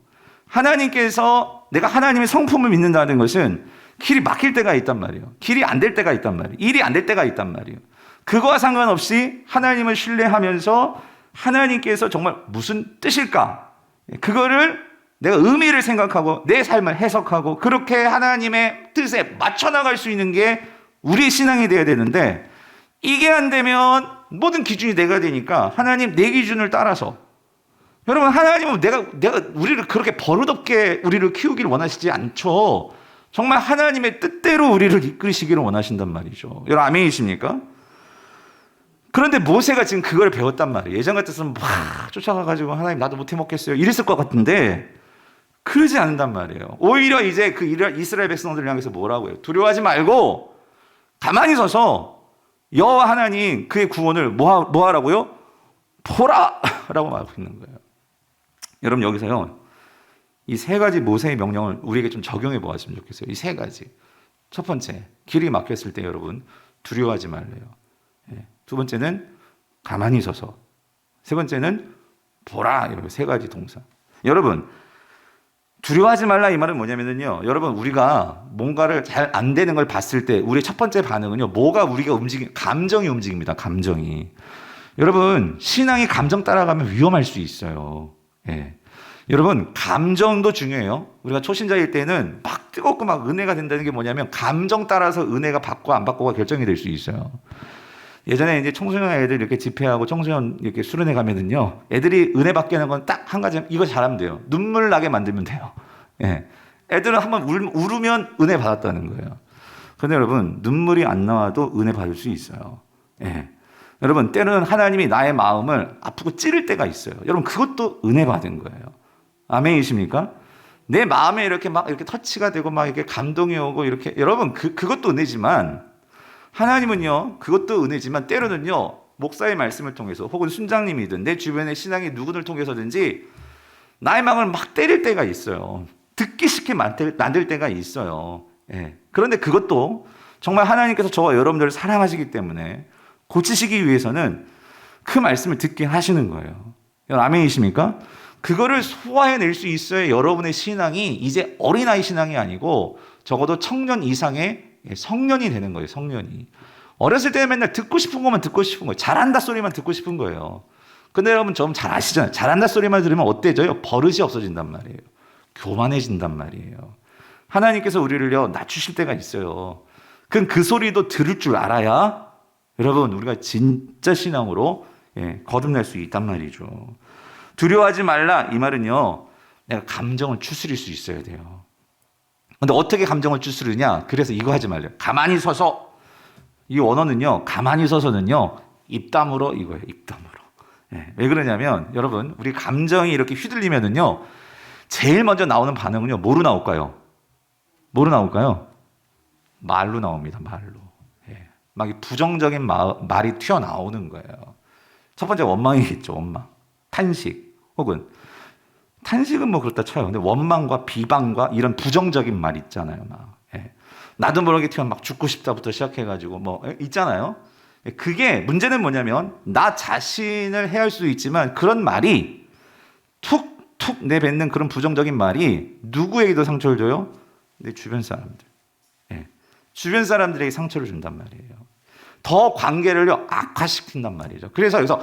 하나님께서 내가 하나님의 성품을 믿는다는 것은 길이 막힐 때가 있단 말이에요. 길이 안 될 때가 있단 말이에요. 일이 안 될 때가 있단 말이에요. 그거와 상관없이 하나님을 신뢰하면서 하나님께서 정말 무슨 뜻일까? 그거를 내가 의미를 생각하고 내 삶을 해석하고 그렇게 하나님의 뜻에 맞춰 나갈 수 있는 게 우리의 신앙이 되어야 되는데, 이게 안 되면 모든 기준이 내가 되니까 하나님 내 기준을 따라서, 여러분 하나님은 내가 우리를 그렇게 버릇없게 우리를 키우기를 원하시지 않죠. 정말 하나님의 뜻대로 우리를 이끌으시기를 원하신단 말이죠. 여러분 아멘이십니까? 그런데 모세가 지금 그걸 배웠단 말이에요. 예전 같았으면 막 쫓아가가지고 하나님 나도 못해 먹겠어요 이랬을 것 같은데 그러지 않는단 말이에요. 오히려 이제 그 이스라엘 백성들을 향해서 뭐라고 해요? 두려워하지 말고 가만히 서서 여호와 하나님 그의 구원을 뭐 하라고요? 보라! 라고 말하고 있는 거예요. 여러분 여기서요, 이 세 가지 모세의 명령을 우리에게 좀 적용해 보았으면 좋겠어요. 이 세 가지. 첫 번째, 길이 막혔을 때 여러분 두려워하지 말래요. 두 번째는 가만히 서서. 세 번째는 보라. 이렇게 세 가지 동사. 여러분 두려워하지 말라 이 말은 뭐냐면요, 여러분 우리가 뭔가를 잘 안 되는 걸 봤을 때 우리의 첫 번째 반응은요, 뭐가 우리가 감정이 움직입니다. 감정이. 여러분 신앙이 감정 따라가면 위험할 수 있어요. 여러분 감정도 중요해요. 우리가 초신자일 때는 막 뜨겁고 막 은혜가 된다는 게 뭐냐면 감정 따라서 은혜가 받고 안 받고가 결정이 될 수 있어요. 예전에 이제 청소년 애들 이렇게 집회하고 청소년 이렇게 수련회 가면은요, 애들이 은혜 받게 하는 건 딱 한 가지, 이거 잘하면 돼요. 눈물 나게 만들면 돼요. 애들은 한번 울으면 은혜 받았다는 거예요. 그런데 여러분 눈물이 안 나와도 은혜 받을 수 있어요. 여러분 때로는 하나님이 나의 마음을 아프고 찌를 때가 있어요. 여러분 그것도 은혜 받은 거예요. 아멘이십니까? 내 마음에 이렇게 막 이렇게 터치가 되고 막 이렇게 감동이 오고 이렇게, 여러분 그것도 은혜지만 하나님은요, 그것도 은혜지만 때로는요, 목사의 말씀을 통해서 혹은 순장님이든 내 주변의 신앙의 누구를 통해서든지 나의 마음을 막 때릴 때가 있어요. 듣기 싫게 만들 때가 있어요. 그런데 그것도 정말 하나님께서 저와 여러분들을 사랑하시기 때문에 고치시기 위해서는 그 말씀을 듣게 하시는 거예요. 아멘이십니까? 그거를 소화해낼 수 있어야 여러분의 신앙이 이제 어린아이 신앙이 아니고 적어도 청년 이상의 성년이 되는 거예요. 성년이. 어렸을 때는 맨날 듣고 싶은 것만 듣고 싶은 거예요. 잘한다 소리만 듣고 싶은 거예요. 근데 여러분 좀 잘 아시잖아요. 잘한다 소리만 들으면 어때져요? 버릇이 없어진단 말이에요. 교만해진단 말이에요. 하나님께서 우리를요 낮추실 때가 있어요. 그럼 그 소리도 들을 줄 알아야 여러분 우리가 진짜 신앙으로 거듭날 수 있단 말이죠. 두려워하지 말라 이 말은요, 내가 감정을 추스릴 수 있어야 돼요. 근데 어떻게 감정을 추스르냐? 그래서 이거 하지 말래요. 가만히 서서. 이 원어는요, 가만히 서서는요, 입담으로 이거예요. 입담으로. 왜 그러냐면 여러분 우리 감정이 이렇게 휘둘리면은요, 제일 먼저 나오는 반응은요, 뭐로 나올까요? 뭐로 나올까요? 말로 나옵니다. 말로. 막 부정적인 말이 튀어나오는 거예요. 첫 번째 원망이겠죠. 원망. 탄식. 혹은 탄식은 뭐 그렇다 쳐요. 근데 원망과 비방과 이런 부정적인 말 있잖아요. 막. 나도 모르게 튀어 막 죽고 싶다부터 시작해가지고 뭐 있잖아요. 그게 문제는 뭐냐면 나 자신을 해할 수 있지만 그런 말이 툭툭 내뱉는 그런 부정적인 말이 누구에게도 상처를 줘요? 내 주변 사람들. 주변 사람들에게 상처를 준단 말이에요. 더 관계를요 악화시킨단 말이죠. 그래서 여기서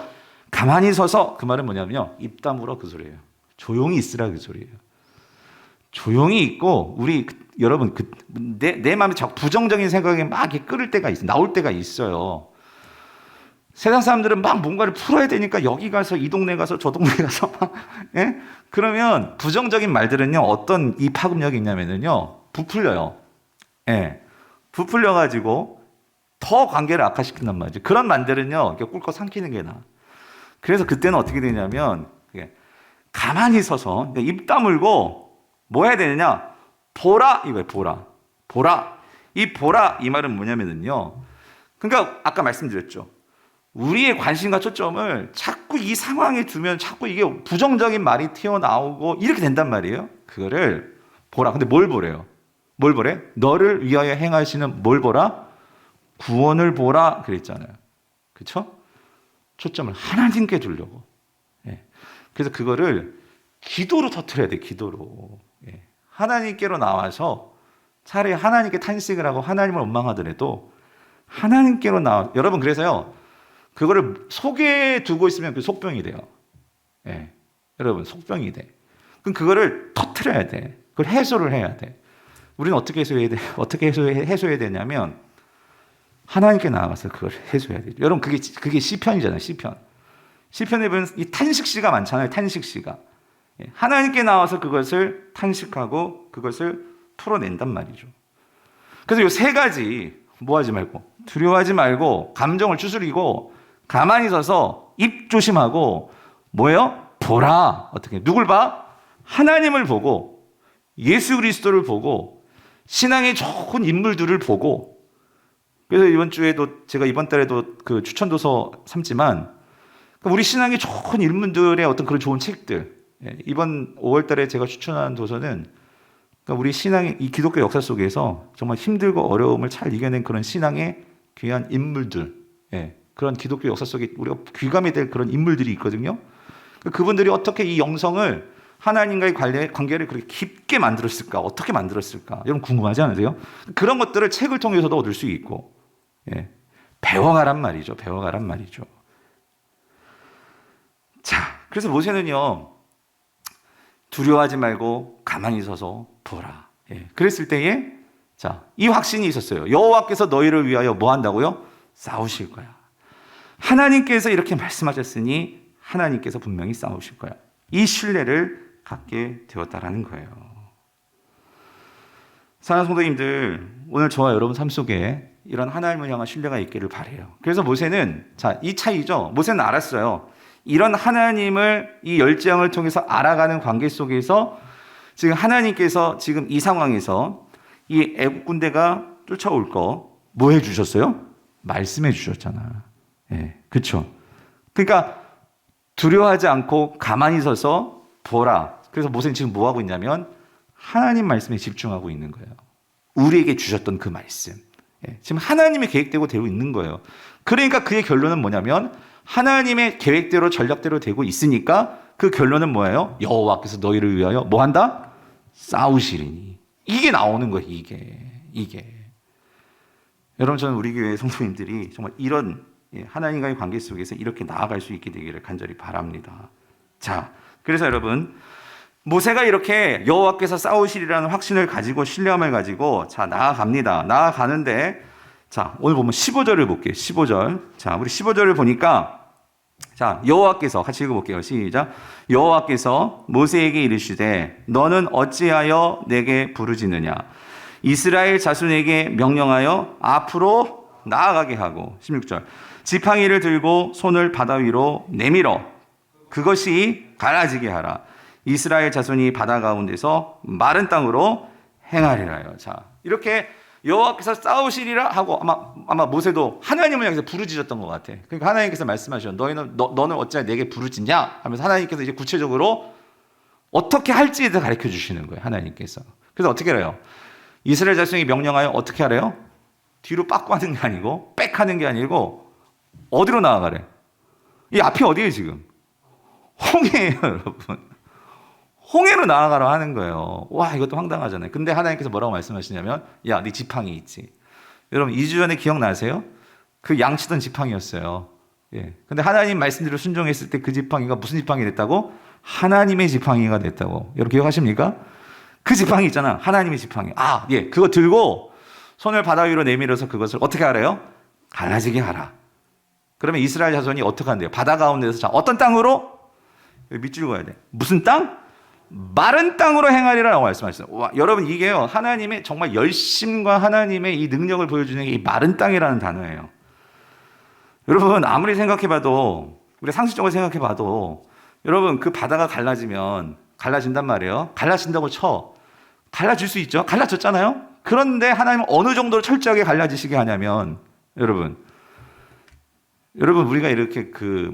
가만히 서서 그 말은 뭐냐면요, 입담으로 그 소리예요. 조용히 있으라 그 소리예요. 조용히 있고 우리 여러분 내 마음에 자꾸 부정적인 생각이 막 이렇게 끓을 때가 있어, 나올 때가 있어요. 세상 사람들은 막 뭔가를 풀어야 되니까 여기 가서 이 동네 가서 저 동네 가서 막, 그러면 부정적인 말들은요 어떤 이 파급력이 있냐면요 부풀려요. 부풀려 가지고 더 관계를 악화시킨단 말이죠. 그런 말들은요 꿀꺽 삼키는 게 나아. 그래서 그때는 어떻게 되냐면 가만히 서서 입 다물고 뭐 해야 되느냐? 보라 이거예요. 보라. 이 보라 이 말은 뭐냐면요, 그러니까 아까 말씀드렸죠. 우리의 관심과 초점을 자꾸 이 상황에 두면 자꾸 이게 부정적인 말이 튀어나오고 이렇게 된단 말이에요. 그거를 보라. 근데 뭘 보래요? 뭘 보래? 너를 위하여 행하시는 뭘 보라? 구원을 보라 그랬잖아요. 그렇죠? 초점을 하나님께 두려고. 예. 그래서 그거를 기도로 터뜨려야 돼. 기도로. 예. 하나님께로 나와서 차라리 하나님께 탄식을 하고 하나님을 원망하더라도 하나님께로 나와. 여러분 그래서요. 그거를 속에 두고 있으면 그 속병이 돼요. 예. 여러분 속병이 돼. 그럼 그거를 터뜨려야 돼. 그걸 해소를 해야 돼. 우리는 어떻게 해소해야 돼? 어떻게 해소해야 되냐면 하나님께 나아가서 그걸 해소해야 돼요. 여러분 그게 시편이잖아요. 시편에 보면 이 탄식시가 많잖아요. 탄식시가. 예. 하나님께 나와서 그것을 탄식하고 그것을 풀어낸단 말이죠. 그래서 이 세 가지 뭐 하지 말고 두려워하지 말고 감정을 추스리고 가만히 서서 입 조심하고 뭐예요? 보라. 어떻게? 누굴 봐? 하나님을 보고 예수 그리스도를 보고 신앙의 좋은 인물들을 보고. 그래서 이번 주에도 제가 이번 달에도 그 추천도서 삼지만 우리 신앙의 좋은 인물들의 어떤 그런 좋은 책들. 이번 5월 달에 제가 추천한 도서는 우리 신앙의 이 기독교 역사 속에서 정말 힘들고 어려움을 잘 이겨낸 그런 신앙의 귀한 인물들. 그런 기독교 역사 속에 우리가 귀감이 될 그런 인물들이 있거든요. 그분들이 어떻게 이 영성을 하나님과의 관계를 그렇게 깊게 만들었을까? 어떻게 만들었을까? 여러분 궁금하지 않으세요? 그런 것들을 책을 통해서도 얻을 수 있고, 배워가란 말이죠. 배워가란 말이죠. 자, 그래서 모세는요, 두려워하지 말고 가만히 서서 보라. 그랬을 때에, 자, 이 확신이 있었어요. 여호와께서 너희를 위하여 뭐 한다고요? 싸우실 거야. 하나님께서 이렇게 말씀하셨으니 하나님께서 분명히 싸우실 거야. 이 신뢰를 갖게 되었다라는 거예요. 사랑하는 성도님들, 오늘 저와 여러분 삶 속에 이런 하나님을 향한 신뢰가 있기를 바라요. 그래서 모세는, 자, 이 차이죠. 모세는 알았어요. 이런 하나님을 이 열정을 통해서 알아가는 관계 속에서 지금 하나님께서 지금 이 상황에서 이 애국 군대가 쫓아올 거 뭐 해주셨어요? 말씀해 주셨잖아. 그렇죠. 그러니까 두려워하지 않고 가만히 서서 보라. 그래서 모세는 지금 뭐 하고 있냐면 하나님 말씀에 집중하고 있는 거예요. 우리에게 주셨던 그 말씀. 지금 하나님의 계획대로 되고 있는 거예요. 그러니까 그의 결론은 뭐냐면 하나님의 계획대로 전략대로 되고 있으니까 그 결론은 뭐예요? 여호와께서 너희를 위하여 뭐 한다? 싸우시리니. 이게 나오는 거예요. 이게. 여러분 저는 우리 교회 성도님들이 정말 이런 하나님과의 관계 속에서 이렇게 나아갈 수 있게 되기를 간절히 바랍니다. 자, 그래서 여러분 모세가 이렇게 여호와께서 싸우시리라는 확신을 가지고 신뢰함을 가지고 자 나아갑니다. 나아가는데 자 오늘 보면 15절을 볼게요. 15절. 자 우리 15절을 보니까 자 여호와께서 같이 읽어볼게요. 시작. 여호와께서 모세에게 이르시되 너는 어찌하여 내게 부르짖느냐 이스라엘 자손에게 명령하여 앞으로 나아가게 하고 16절 지팡이를 들고 손을 바다 위로 내밀어 그것이 갈라지게 하라. 이스라엘 자손이 바다 가운데서 마른 땅으로 행하리라요. 자, 이렇게 여호와께서 싸우시리라 하고 아마 모세도 하나님을 향해서 부르짖었던 것 같아. 그러니까 하나님께서 말씀하셔. 너는 어찌하여 내게 부르짖냐? 하면서 하나님께서 이제 구체적으로 어떻게 할지에 대해 가르쳐 주시는 거예요. 하나님께서. 그래서 어떻게 해요? 이스라엘 자손이 명령하여 어떻게 하래요? 뒤로 빠꾸 하는 게 아니고 빽 하는 게 아니고 어디로 나아가래? 이 앞이 어디예요 지금? 홍해예요 여러분. 홍해로 나아가라 하는 거예요. 와 이것도 황당하잖아요. 근데 하나님께서 뭐라고 말씀하시냐면 야 네 지팡이 있지. 여러분 2주 전에 기억나세요? 그 양치던 지팡이였어요. 근데 하나님 말씀대로 순종했을 때 그 지팡이가 무슨 지팡이 됐다고? 하나님의 지팡이가 됐다고. 여러분 기억하십니까? 그 지팡이 있잖아. 하나님의 지팡이. 그거 들고 손을 바다 위로 내밀어서 그것을 어떻게 하래요? 갈라지게 하라. 그러면 이스라엘 자손이 어떻게 한대요? 바다 가운데서 자 어떤 땅으로? 밑줄 그어야 돼. 무슨 땅? 마른 땅으로 행하리라고 말씀하셨어요. 와, 여러분 이게요 하나님의 정말 열심과 하나님의 이 능력을 보여주는 게 이 마른 땅이라는 단어예요. 여러분 아무리 생각해봐도 우리 상식적으로 생각해봐도 여러분 그 바다가 갈라진단 말이에요. 갈라진다고 쳐. 갈라질 수 있죠. 갈라졌잖아요. 그런데 하나님은 어느 정도로 철저하게 갈라지시게 하냐면 여러분 우리가 이렇게 그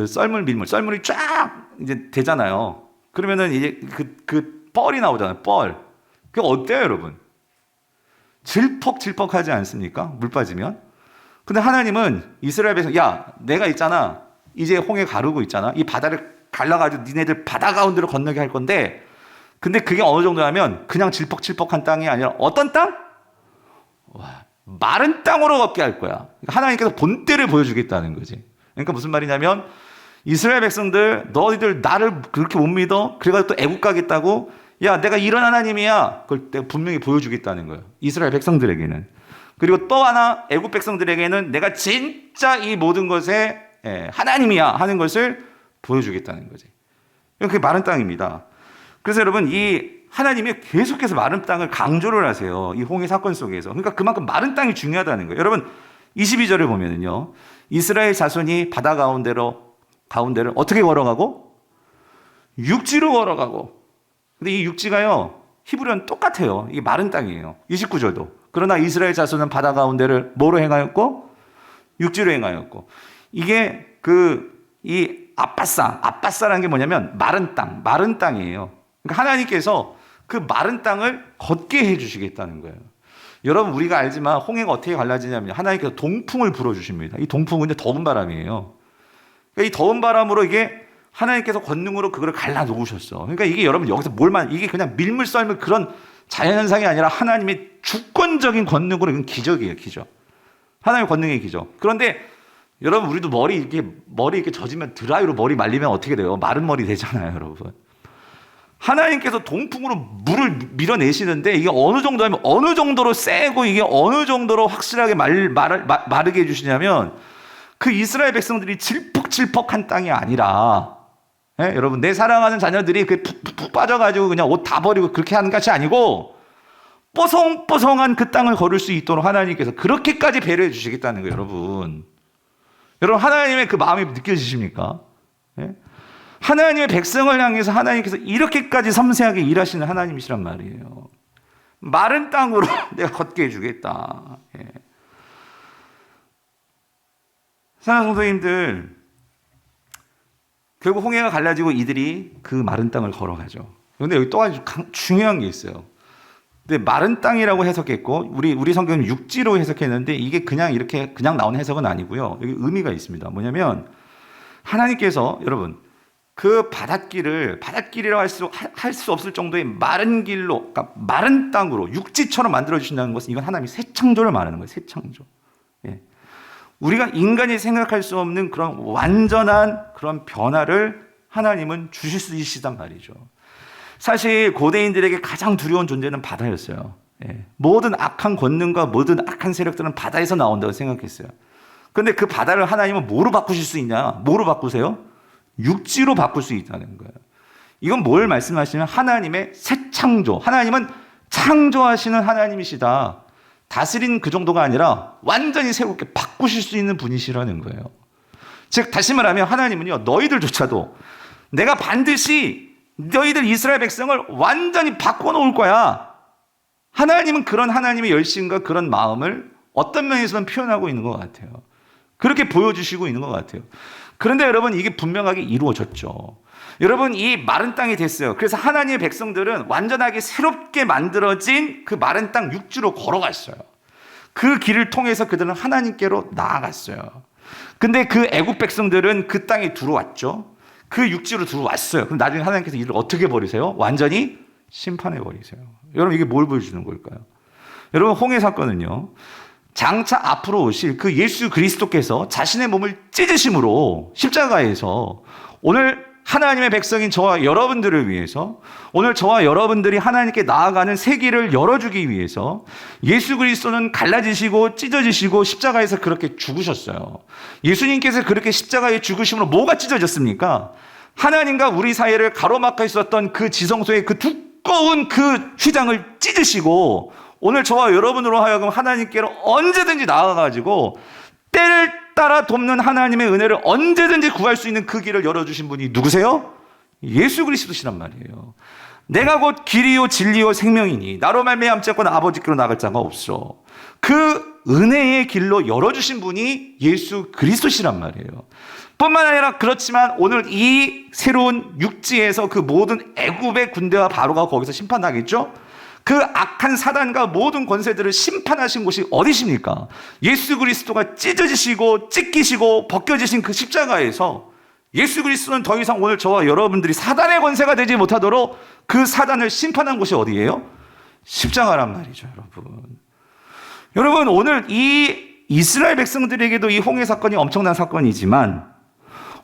썰물이 쫙 이제 되잖아요. 그러면은 이제 그 뻘이 나오잖아요. 뻘. 그게 어때요, 여러분? 질퍽질퍽하지 않습니까? 물 빠지면. 근데 하나님은 이스라엘 백성, 야, 내가 있잖아. 이제 홍해 가르고 있잖아. 이 바다를 갈라가지고 니네들 바다 가운데로 건너게 할 건데, 근데 그게 어느 정도냐면 그냥 질퍽질퍽한 땅이 아니라 어떤 땅? 와, 마른 땅으로 걷게 할 거야. 하나님께서 본때를 보여주겠다는 거지. 그러니까 무슨 말이냐면 이스라엘 백성들, 너희들 나를 그렇게 못 믿어? 그래가지고 또 애국 가겠다고? 야, 내가 이런 하나님이야. 그걸 내가 분명히 보여주겠다는 거예요. 이스라엘 백성들에게는. 그리고 또 하나, 애국 백성들에게는 내가 진짜 이 모든 것에 하나님이야 하는 것을 보여주겠다는 거지. 그게 마른 땅입니다. 그래서 여러분, 이 하나님이 계속해서 마른 땅을 강조를 하세요. 이 홍해 사건 속에서. 그러니까 그만큼 마른 땅이 중요하다는 거예요. 여러분, 22절을 보면은요, 이스라엘 자손이 바다 가운데를 어떻게 걸어가고? 육지로 걸어가고. 근데 이 육지가요, 히브리어는 똑같아요. 이게 마른 땅이에요. 29절도. 그러나 이스라엘 자손은 바다 가운데를 뭐로 행하였고? 육지로 행하였고. 이게 이 아빠사라는 게 뭐냐면 마른 땅이에요. 그러니까 하나님께서 그 마른 땅을 걷게 해주시겠다는 거예요. 여러분, 우리가 알지만 홍해가 어떻게 갈라지냐면 하나님께서 동풍을 불어주십니다. 이 동풍은 더운 바람이에요. 그러니까 이 더운 바람으로 이게 하나님께서 권능으로 그걸 갈라 놓으셨어. 그러니까 이게 여러분 여기서 이게 그냥 밀물 썰물 그런 자연현상이 아니라 하나님의 주권적인 권능으로 이건 기적이에요, 기적. 하나님의 권능의 기적. 그런데 여러분, 우리도 머리 이렇게 젖으면 드라이로 머리 말리면 어떻게 돼요? 마른 머리 되잖아요, 여러분. 하나님께서 동풍으로 물을 밀어내시는데 이게 어느 정도 하면 어느 정도로 세고 이게 어느 정도로 확실하게 마르게 해주시냐면 그 이스라엘 백성들이 질퍽질퍽한 땅이 아니라, 여러분, 내 사랑하는 자녀들이 푹 빠져가지고 그냥 옷 다 버리고 그렇게 하는 것이 아니고 뽀송뽀송한 그 땅을 걸을 수 있도록 하나님께서 그렇게까지 배려해 주시겠다는 거예요, 여러분. 여러분, 하나님의 그 마음이 느껴지십니까? 하나님의 백성을 향해서 하나님께서 이렇게까지 섬세하게 일하시는 하나님이시란 말이에요. 마른 땅으로 내가 걷게 해주겠다. 사랑하는 성도님들, 결국 홍해가 갈라지고 이들이 그 마른 땅을 걸어가죠. 그런데 여기 또 아주 중요한 게 있어요. 근데 마른 땅이라고 해석했고 우리 성경은 육지로 해석했는데 이게 그냥 나온 해석은 아니고요. 여기 의미가 있습니다. 뭐냐면 하나님께서 여러분 그 바닷길이라고 할 수 없을 정도의 마른 길로, 그러니까 마른 땅으로 육지처럼 만들어 주신다는 것은 이건 하나님이 새 창조를 말하는 거예요. 새 창조. 우리가 인간이 생각할 수 없는 그런 완전한 그런 변화를 하나님은 주실 수 있으시단 말이죠. 사실 고대인들에게 가장 두려운 존재는 바다였어요. 모든 악한 권능과 모든 악한 세력들은 바다에서 나온다고 생각했어요. 그런데 그 바다를 하나님은 뭐로 바꾸실 수 있냐? 뭐로 바꾸세요? 육지로 바꿀 수 있다는 거예요. 이건 뭘 말씀하시면 하나님의 새 창조. 하나님은 창조하시는 하나님이시다. 다스리는 그 정도가 아니라 완전히 새롭게 바꾸실 수 있는 분이시라는 거예요. 즉 다시 말하면 하나님은요, 너희들조차도 내가 반드시 너희들 이스라엘 백성을 완전히 바꿔놓을 거야. 하나님은 그런 하나님의 열심과 그런 마음을 어떤 면에서는 표현하고 있는 것 같아요. 그렇게 보여주시고 있는 것 같아요. 그런데 여러분, 이게 분명하게 이루어졌죠. 여러분, 이 마른 땅이 됐어요. 그래서 하나님의 백성들은 완전하게 새롭게 만들어진 그 마른 땅 육지로 걸어갔어요. 그 길을 통해서 그들은 하나님께로 나아갔어요. 근데 그 애국 백성들은 그 땅에 들어왔죠. 그 육지로 들어왔어요. 그럼 나중에 하나님께서 이를 어떻게 버리세요? 완전히 심판해 버리세요. 여러분, 이게 뭘 보여주는 걸까요? 여러분, 홍해 사건은요, 장차 앞으로 오실 그 예수 그리스도께서 자신의 몸을 찢으심으로 십자가에서 오늘 하나님의 백성인 저와 여러분들을 위해서, 오늘 저와 여러분들이 하나님께 나아가는 새 길을 열어주기 위해서 예수 그리스도는 갈라지시고 찢어지시고 십자가에서 그렇게 죽으셨어요. 예수님께서 그렇게 십자가에 죽으심으로 뭐가 찢어졌습니까? 하나님과 우리 사이를 가로막고 있었던 그 지성소의 그 두꺼운 그 휘장을 찢으시고 오늘 저와 여러분으로 하여금 하나님께로 언제든지 나아가가지고 때를 따라 돕는 하나님의 은혜를 언제든지 구할 수 있는 그 길을 열어주신 분이 누구세요? 예수 그리스도시란 말이에요. 내가 곧 길이요 진리요 생명이니 나로 말미암자고는 아버지께로 나갈 자가 없어. 그 은혜의 길로 열어주신 분이 예수 그리스도시란 말이에요. 뿐만 아니라 그렇지만 오늘 이 새로운 육지에서 그 모든 애굽의 군대와 바로가 거기서 심판하겠죠? 그 악한 사단과 모든 권세들을 심판하신 곳이 어디십니까? 예수 그리스도가 찢어지시고 찢기시고 벗겨지신 그 십자가에서 예수 그리스도는 더 이상 오늘 저와 여러분들이 사단의 권세가 되지 못하도록 그 사단을 심판한 곳이 어디예요? 십자가란 말이죠, 여러분. 여러분, 오늘 이 이스라엘 백성들에게도 이 홍해 사건이 엄청난 사건이지만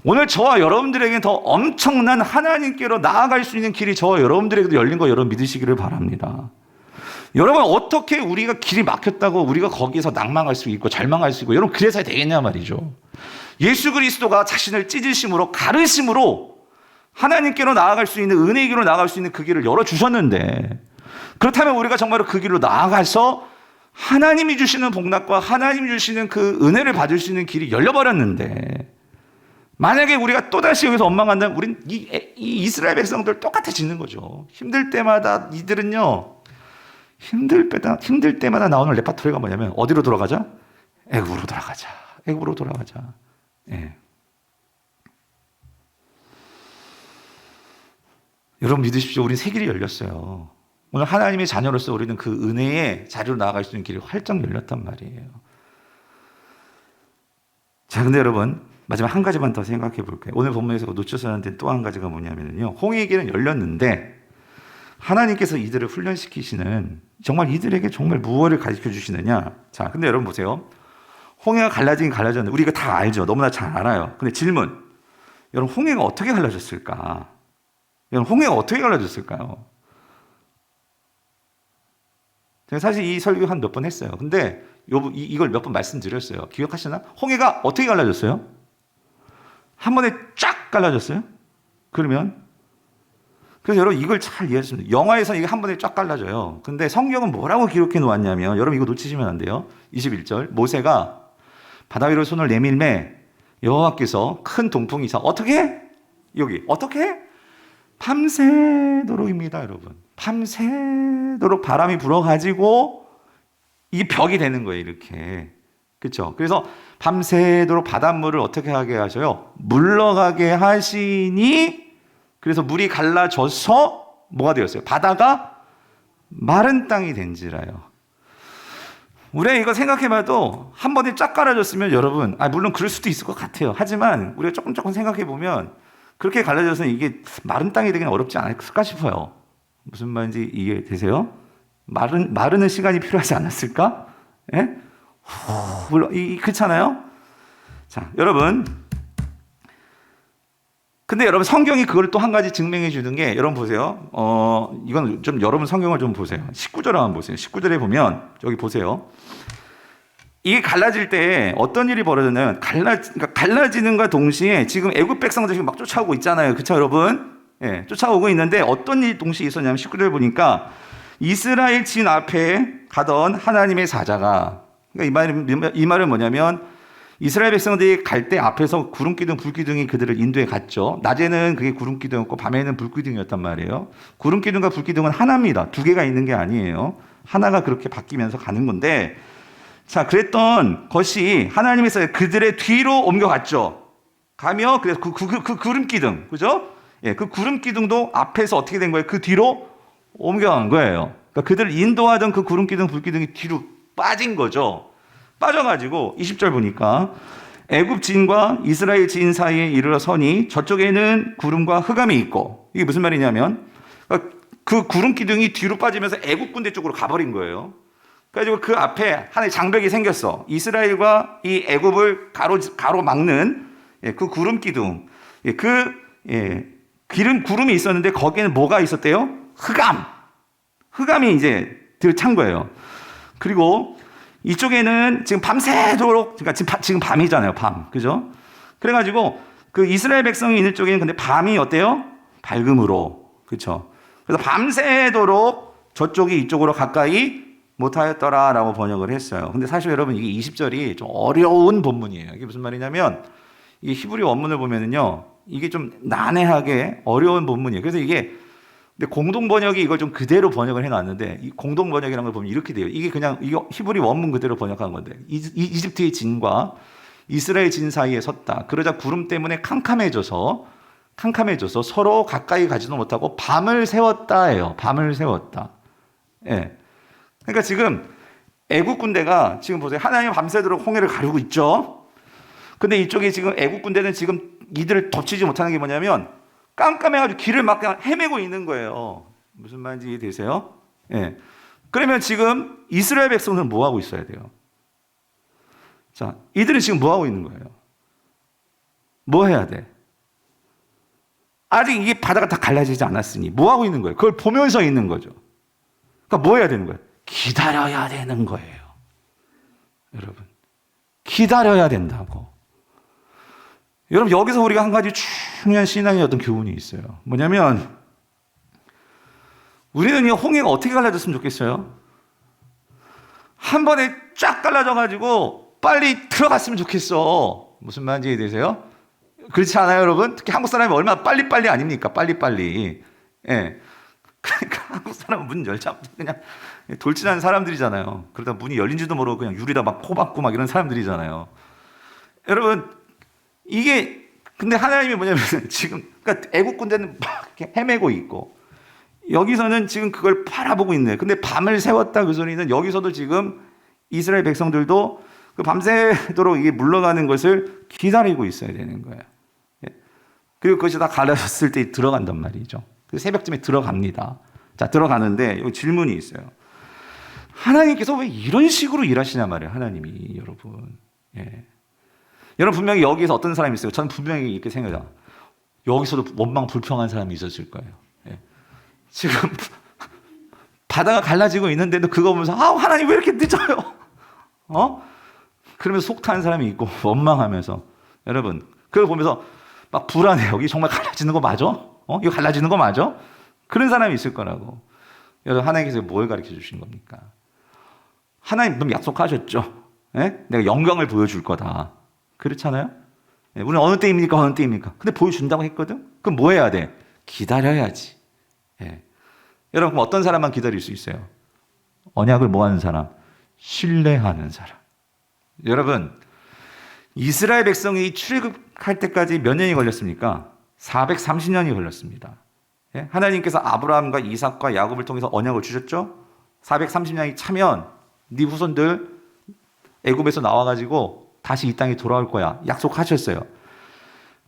오늘 저와 여러분들에게는 더 엄청난 하나님께로 나아갈 수 있는 길이 저와 여러분들에게도 열린 거 여러분 믿으시기를 바랍니다. 여러분, 어떻게 우리가 길이 막혔다고 우리가 거기에서 낭망할 수 있고 절망할 수 있고 여러분 그래서 되겠냐 말이죠. 예수 그리스도가 자신을 찢으심으로 가르심으로 하나님께로 나아갈 수 있는 은혜의 길로 나아갈 수 있는 그 길을 열어주셨는데 그렇다면 우리가 정말로 그 길로 나아가서 하나님이 주시는 복락과 하나님이 주시는 그 은혜를 받을 수 있는 길이 열려버렸는데 만약에 우리가 또다시 여기서 원망한다면 우린 이 이스라엘 백성들 똑같아지는 거죠. 힘들 때마다 이들은요, 힘들 때마다 나오는 레파토리가 뭐냐면 어디로 돌아가자? 애굽으로 돌아가자. 애굽으로 돌아가자. 예. 여러분 믿으십시오. 우린 새 길이 열렸어요. 오늘 하나님의 자녀로서 우리는 그 은혜의 자리로 나아갈 수 있는 길이 활짝 열렸단 말이에요. 자, 근데 여러분 마지막 한 가지만 더 생각해 볼게요. 오늘 본문에서 놓쳐서는 안 된 또 한 가지가 뭐냐면요. 홍해의 길은 열렸는데 하나님께서 이들을 훈련시키시는 정말 이들에게 정말 무엇을 가르쳐 주시느냐. 자, 근데 여러분 보세요. 홍해가 갈라지긴 갈라졌는데 우리가 다 알죠. 너무나 잘 알아요. 근데 질문. 여러분 홍해가 어떻게 갈라졌을까? 여러분 홍해가 어떻게 갈라졌을까요? 제가 사실 이 설교 한 몇 번 했어요. 근데 이걸 몇 번 말씀드렸어요. 기억하시나? 홍해가 어떻게 갈라졌어요? 한 번에 쫙 갈라졌어요? 그러면 그래서 여러분 이걸 잘 이해하시면 돼요. 영화에서 이게 한 번에 쫙 갈라져요. 근데 성경은 뭐라고 기록해 놓았냐면 여러분 이거 놓치시면 안 돼요. 21절 모세가 바다 위로 손을 내밀매 여호와께서 큰 동풍이 있어 어떻게? 여기 어떻게? 밤새도록입니다, 여러분. 밤새도록 바람이 불어가지고 이 벽이 되는 거예요, 이렇게. 그렇죠? 그래서 밤새도록 바닷물을 어떻게 하게 하셔요? 물러가게 하시니 그래서 물이 갈라져서 뭐가 되었어요? 바다가 마른 땅이 된지라요. 우리가 이거 생각해봐도 한 번에 쫙 갈라졌으면 여러분, 물론 그럴 수도 있을 것 같아요. 하지만 우리가 조금 생각해보면 그렇게 갈라져서 이게 마른 땅이 되기는 어렵지 않을까 싶어요. 무슨 말인지 이해되세요? 마르는 시간이 필요하지 않았을까? 예? 물론 그렇잖아요. 자, 여러분. 근데 여러분 성경이 그걸 또 한 가지 증명해 주는 게 여러분 보세요. 이건 좀 여러분 성경을 좀 보세요. 19절 한번 보세요. 19절에 보면 여기 보세요. 이게 갈라질 때 어떤 일이 벌어졌냐면 갈라지는과 동시에 지금 애굽 백성들 지금 막 쫓아오고 있잖아요. 그렇죠, 여러분? 예, 쫓아오고 있는데 어떤 일이 동시에 있었냐면 19절 보니까 이스라엘 진 앞에 가던 하나님의 사자가 그러니까 이 말은 뭐냐면 이스라엘 백성들이 갈 때 앞에서 구름기둥, 불기둥이 그들을 인도해 갔죠. 낮에는 그게 구름기둥이었고 밤에는 불기둥이었단 말이에요. 구름기둥과 불기둥은 하나입니다. 두 개가 있는 게 아니에요. 하나가 그렇게 바뀌면서 가는 건데 자, 그랬던 것이 하나님께서 그들의 뒤로 옮겨갔죠. 가며 그래서 그 구름기둥, 그죠? 예, 그 구름기둥도 앞에서 어떻게 된 거예요? 그 뒤로 옮겨간 거예요. 그러니까 그들을 인도하던 그 구름기둥, 불기둥이 뒤로 빠진 거죠. 빠져가지고 20절 보니까 애굽 진과 이스라엘 진 사이에 이르러 서니 저쪽에는 구름과 흑암이 있고 이게 무슨 말이냐면 그 구름기둥이 뒤로 빠지면서 애굽 군대 쪽으로 가버린 거예요. 그래가지고 그 앞에 하나의 장벽이 생겼어. 이스라엘과 이 애굽을 가로막는 그 구름기둥, 구름이 있었는데 거기에는 뭐가 있었대요? 흑암이 이제 들찬 거예요. 그리고 이쪽에는 지금 밤새도록, 그러니까 지금 밤이잖아요, 밤. 그죠? 그래가지고 그 이스라엘 백성이 있는 쪽에는 근데 밤이 어때요? 밝음으로. 그렇죠? 그래서 밤새도록 저쪽이 이쪽으로 가까이 못하였더라라고 번역을 했어요. 근데 사실 여러분 이게 20절이 좀 어려운 본문이에요. 이게 무슨 말이냐면 이 히브리 원문을 보면은요, 이게 좀 난해하게 어려운 본문이에요. 그래서 근데 공동 번역이 이걸 좀 그대로 번역을 해놨는데 이 공동 번역이라는 걸 보면 이렇게 돼요. 이게 그냥 이거 히브리 원문 그대로 번역한 건데 이집트의 진과 이스라엘 진 사이에 섰다. 그러자 구름 때문에 캄캄해져서 서로 가까이 가지도 못하고 밤을 세웠다예요. 밤을 세웠다. 예. 그러니까 지금 애국 군대가 지금 보세요. 하나님 밤새도록 홍해를 가르고 있죠. 근데 이쪽에 지금 애국 군대는 지금 이들을 덮치지 못하는 게 뭐냐면 깜깜해가지고 길을 막 그냥 헤매고 있는 거예요. 무슨 말인지 이해되세요? 예. 그러면 지금 이스라엘 백성들은 뭐 하고 있어야 돼요? 자, 이들은 지금 뭐 하고 있는 거예요? 뭐 해야 돼? 아직 이게 바다가 다 갈라지지 않았으니 뭐 하고 있는 거예요? 그걸 보면서 있는 거죠. 그러니까 뭐 해야 되는 거예요? 기다려야 되는 거예요. 여러분, 기다려야 된다고. 여러분, 여기서 우리가 한 가지 중요한 신앙의 어떤 교훈이 있어요. 뭐냐면 우리는 이 홍해가 어떻게 갈라졌으면 좋겠어요? 한 번에 쫙 갈라져가지고 빨리 들어갔으면 좋겠어. 무슨 말인지 이해되세요? 그렇지 않아요, 여러분? 특히 한국 사람이 얼마나 빨리빨리 아닙니까? 빨리빨리. 예. 그러니까 한국 사람은 문 열자마자 그냥 돌진하는 사람들이잖아요. 그러다 문이 열린지도 모르고 그냥 유리다 막 포박고 막 이런 사람들이잖아요. 여러분, 이게 근데 하나님이 뭐냐면 지금 그러니까 애국 군대는 막 이렇게 헤매고 있고 여기서는 지금 그걸 바라보고 있네. 근데 밤을 새웠다 그 소리는 여기서도 지금 이스라엘 백성들도 그 밤새도록 이게 물러가는 것을 기다리고 있어야 되는 거예요. 그리고 그것이 다 갈라졌을 때 들어간단 말이죠. 그래서 새벽쯤에 들어갑니다. 자, 들어가는데 여기 질문이 있어요. 하나님께서 왜 이런 식으로 일하시냐 말이에요. 하나님이 여러분. 예. 여러분 분명히 여기서 어떤 사람이 있어요. 저는 분명히 이렇게 생각해요. 여기서도 원망 불평한 사람이 있었을 거예요. 예. 지금 바다가 갈라지고 있는데도 그거 보면서 하나님 왜 이렇게 늦어요? 그러면서 속 타는 사람이 있고 원망하면서 여러분 그걸 보면서 막 불안해. 여기 정말 갈라지는 거 맞아? 이거 갈라지는 거 맞아? 그런 사람이 있을 거라고. 여러분 하나님께서 뭘 가르쳐 주신 겁니까? 하나님 너무 약속하셨죠? 예? 내가 영광을 보여줄 거다. 그렇잖아요? 예, 우리는 어느 때입니까? 어느 때입니까? 근데 보여준다고 했거든? 그럼 뭐 해야 돼? 기다려야지. 예. 여러분 그럼 어떤 사람만 기다릴 수 있어요? 언약을 뭐 하는 사람? 신뢰하는 사람. 여러분 이스라엘 백성이 출애굽할 때까지 몇 년이 걸렸습니까? 430년이 걸렸습니다. 예? 하나님께서 아브라함과 이삭과 야곱을 통해서 언약을 주셨죠? 430년이 차면 네 후손들 애굽에서 나와가지고 다시 이 땅에 돌아올 거야. 약속하셨어요.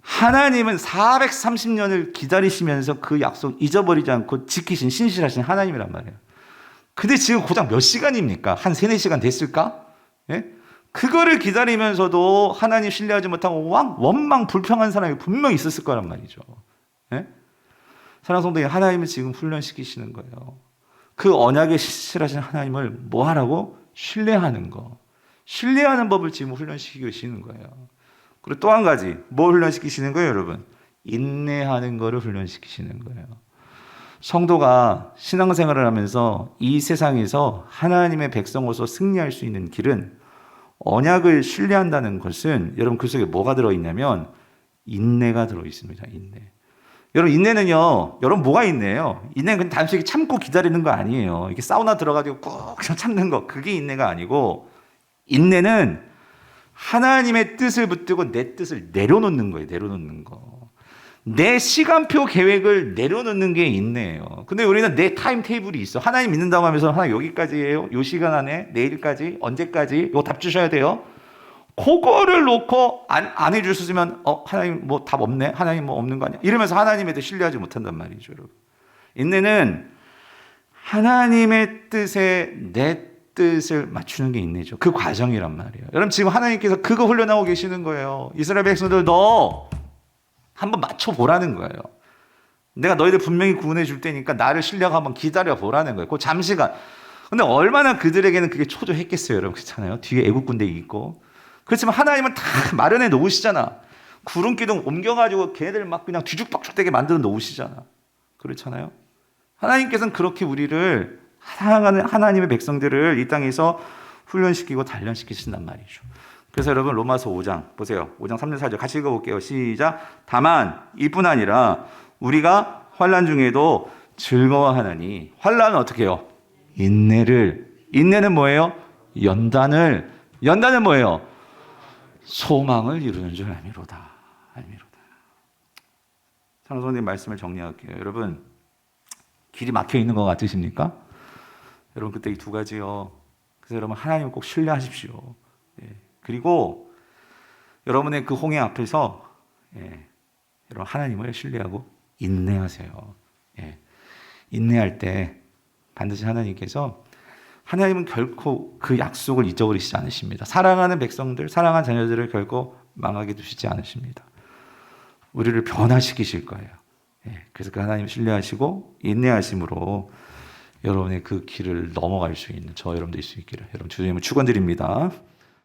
하나님은 430년을 기다리시면서 그 약속 잊어버리지 않고 지키신 신실하신 하나님이란 말이에요. 근데 지금 고작 몇 시간입니까? 한 3, 4시간 됐을까? 예? 그거를 기다리면서도 하나님 신뢰하지 못하고 원망 불평한 사람이 분명히 있었을 거란 말이죠. 예? 사랑하는 성도님, 하나님은 지금 훈련시키시는 거예요. 그 언약에 신실하신 하나님을 뭐 하라고? 신뢰하는 거. 신뢰하는 법을 지금 훈련시키고 계시는 거예요. 그리고 또 한 가지, 뭘 훈련시키시는 거예요, 여러분? 인내하는 거를 훈련시키시는 거예요. 성도가 신앙생활을 하면서 이 세상에서 하나님의 백성으로서 승리할 수 있는 길은 언약을 신뢰한다는 것은 여러분 그 속에 뭐가 들어있냐면 인내가 들어있습니다. 인내. 여러분 인내는요. 여러분 뭐가 인내예요? 인내는 그냥 단순히 참고 기다리는 거 아니에요. 이게 사우나 들어가지고 꾹 참는 거 그게 인내가 아니고 인내는 하나님의 뜻을 붙들고 내 뜻을 내려놓는 거예요. 내려놓는 거. 내 시간표 계획을 내려놓는 게 인내예요. 근데 우리는 내 타임 테이블이 있어. 하나님 믿는다고 하면서 하나님 여기까지예요. 요 시간 안에 내일까지 언제까지 이거 답 주셔야 돼요. 그거를 놓고 안 해주셨으면 하나님 뭐 답 없네. 하나님 뭐 없는 거 아니야. 이러면서 하나님에 대해 신뢰하지 못한단 말이죠. 여러분. 인내는 하나님의 뜻에 내 뜻을 맞추는 게 인내죠. 그 과정이란 말이에요. 여러분 지금 하나님께서 그거 훈련하고 계시는 거예요. 이스라엘 백성들 너 한번 맞춰보라는 거예요. 내가 너희들 분명히 구원해 줄 테니까 나를 신뢰하고 한번 기다려 보라는 거예요. 그 잠시간. 근데 얼마나 그들에게는 그게 초조했겠어요, 여러분. 그렇잖아요. 뒤에 애국 군대 있고. 그렇지만 하나님은 다 마련해 놓으시잖아. 구름 기둥 옮겨가지고 걔네들 막 그냥 뒤죽박죽되게 만들어 놓으시잖아. 그렇잖아요. 하나님께서는 그렇게 우리를 사랑하는 하나님의 백성들을 이 땅에서 훈련시키고 단련시키신단 말이죠. 그래서 여러분 로마서 5장 보세요. 5장 3절 4절 같이 읽어볼게요. 시작. 다만 이뿐 아니라 우리가 환난 중에도 즐거워하나니 환난은 어떻게 해요? 인내는 뭐예요? 연단은 뭐예요? 소망을 이루는 줄 알미로다. 사랑하는 성도님 말씀을 정리할게요. 여러분 길이 막혀 있는 것 같으십니까? 여러분 그때 이 두 가지요. 그래서 여러분 하나님 꼭 신뢰하십시오. 예. 그리고 여러분의 그 홍해 앞에서 예. 여러분 하나님을 신뢰하고 인내하세요. 예. 인내할 때 반드시 하나님은 결코 그 약속을 잊어버리시지 않으십니다. 사랑하는 백성들, 사랑하는 자녀들을 결코 망하게 두시지 않으십니다. 우리를 변화시키실 거예요. 예. 그래서 그 하나님 신뢰하시고 인내하심으로 여러분의 그 길을 넘어갈 수 있는 저 여러분 될 수 있기를 여러분 주님을 축원드립니다.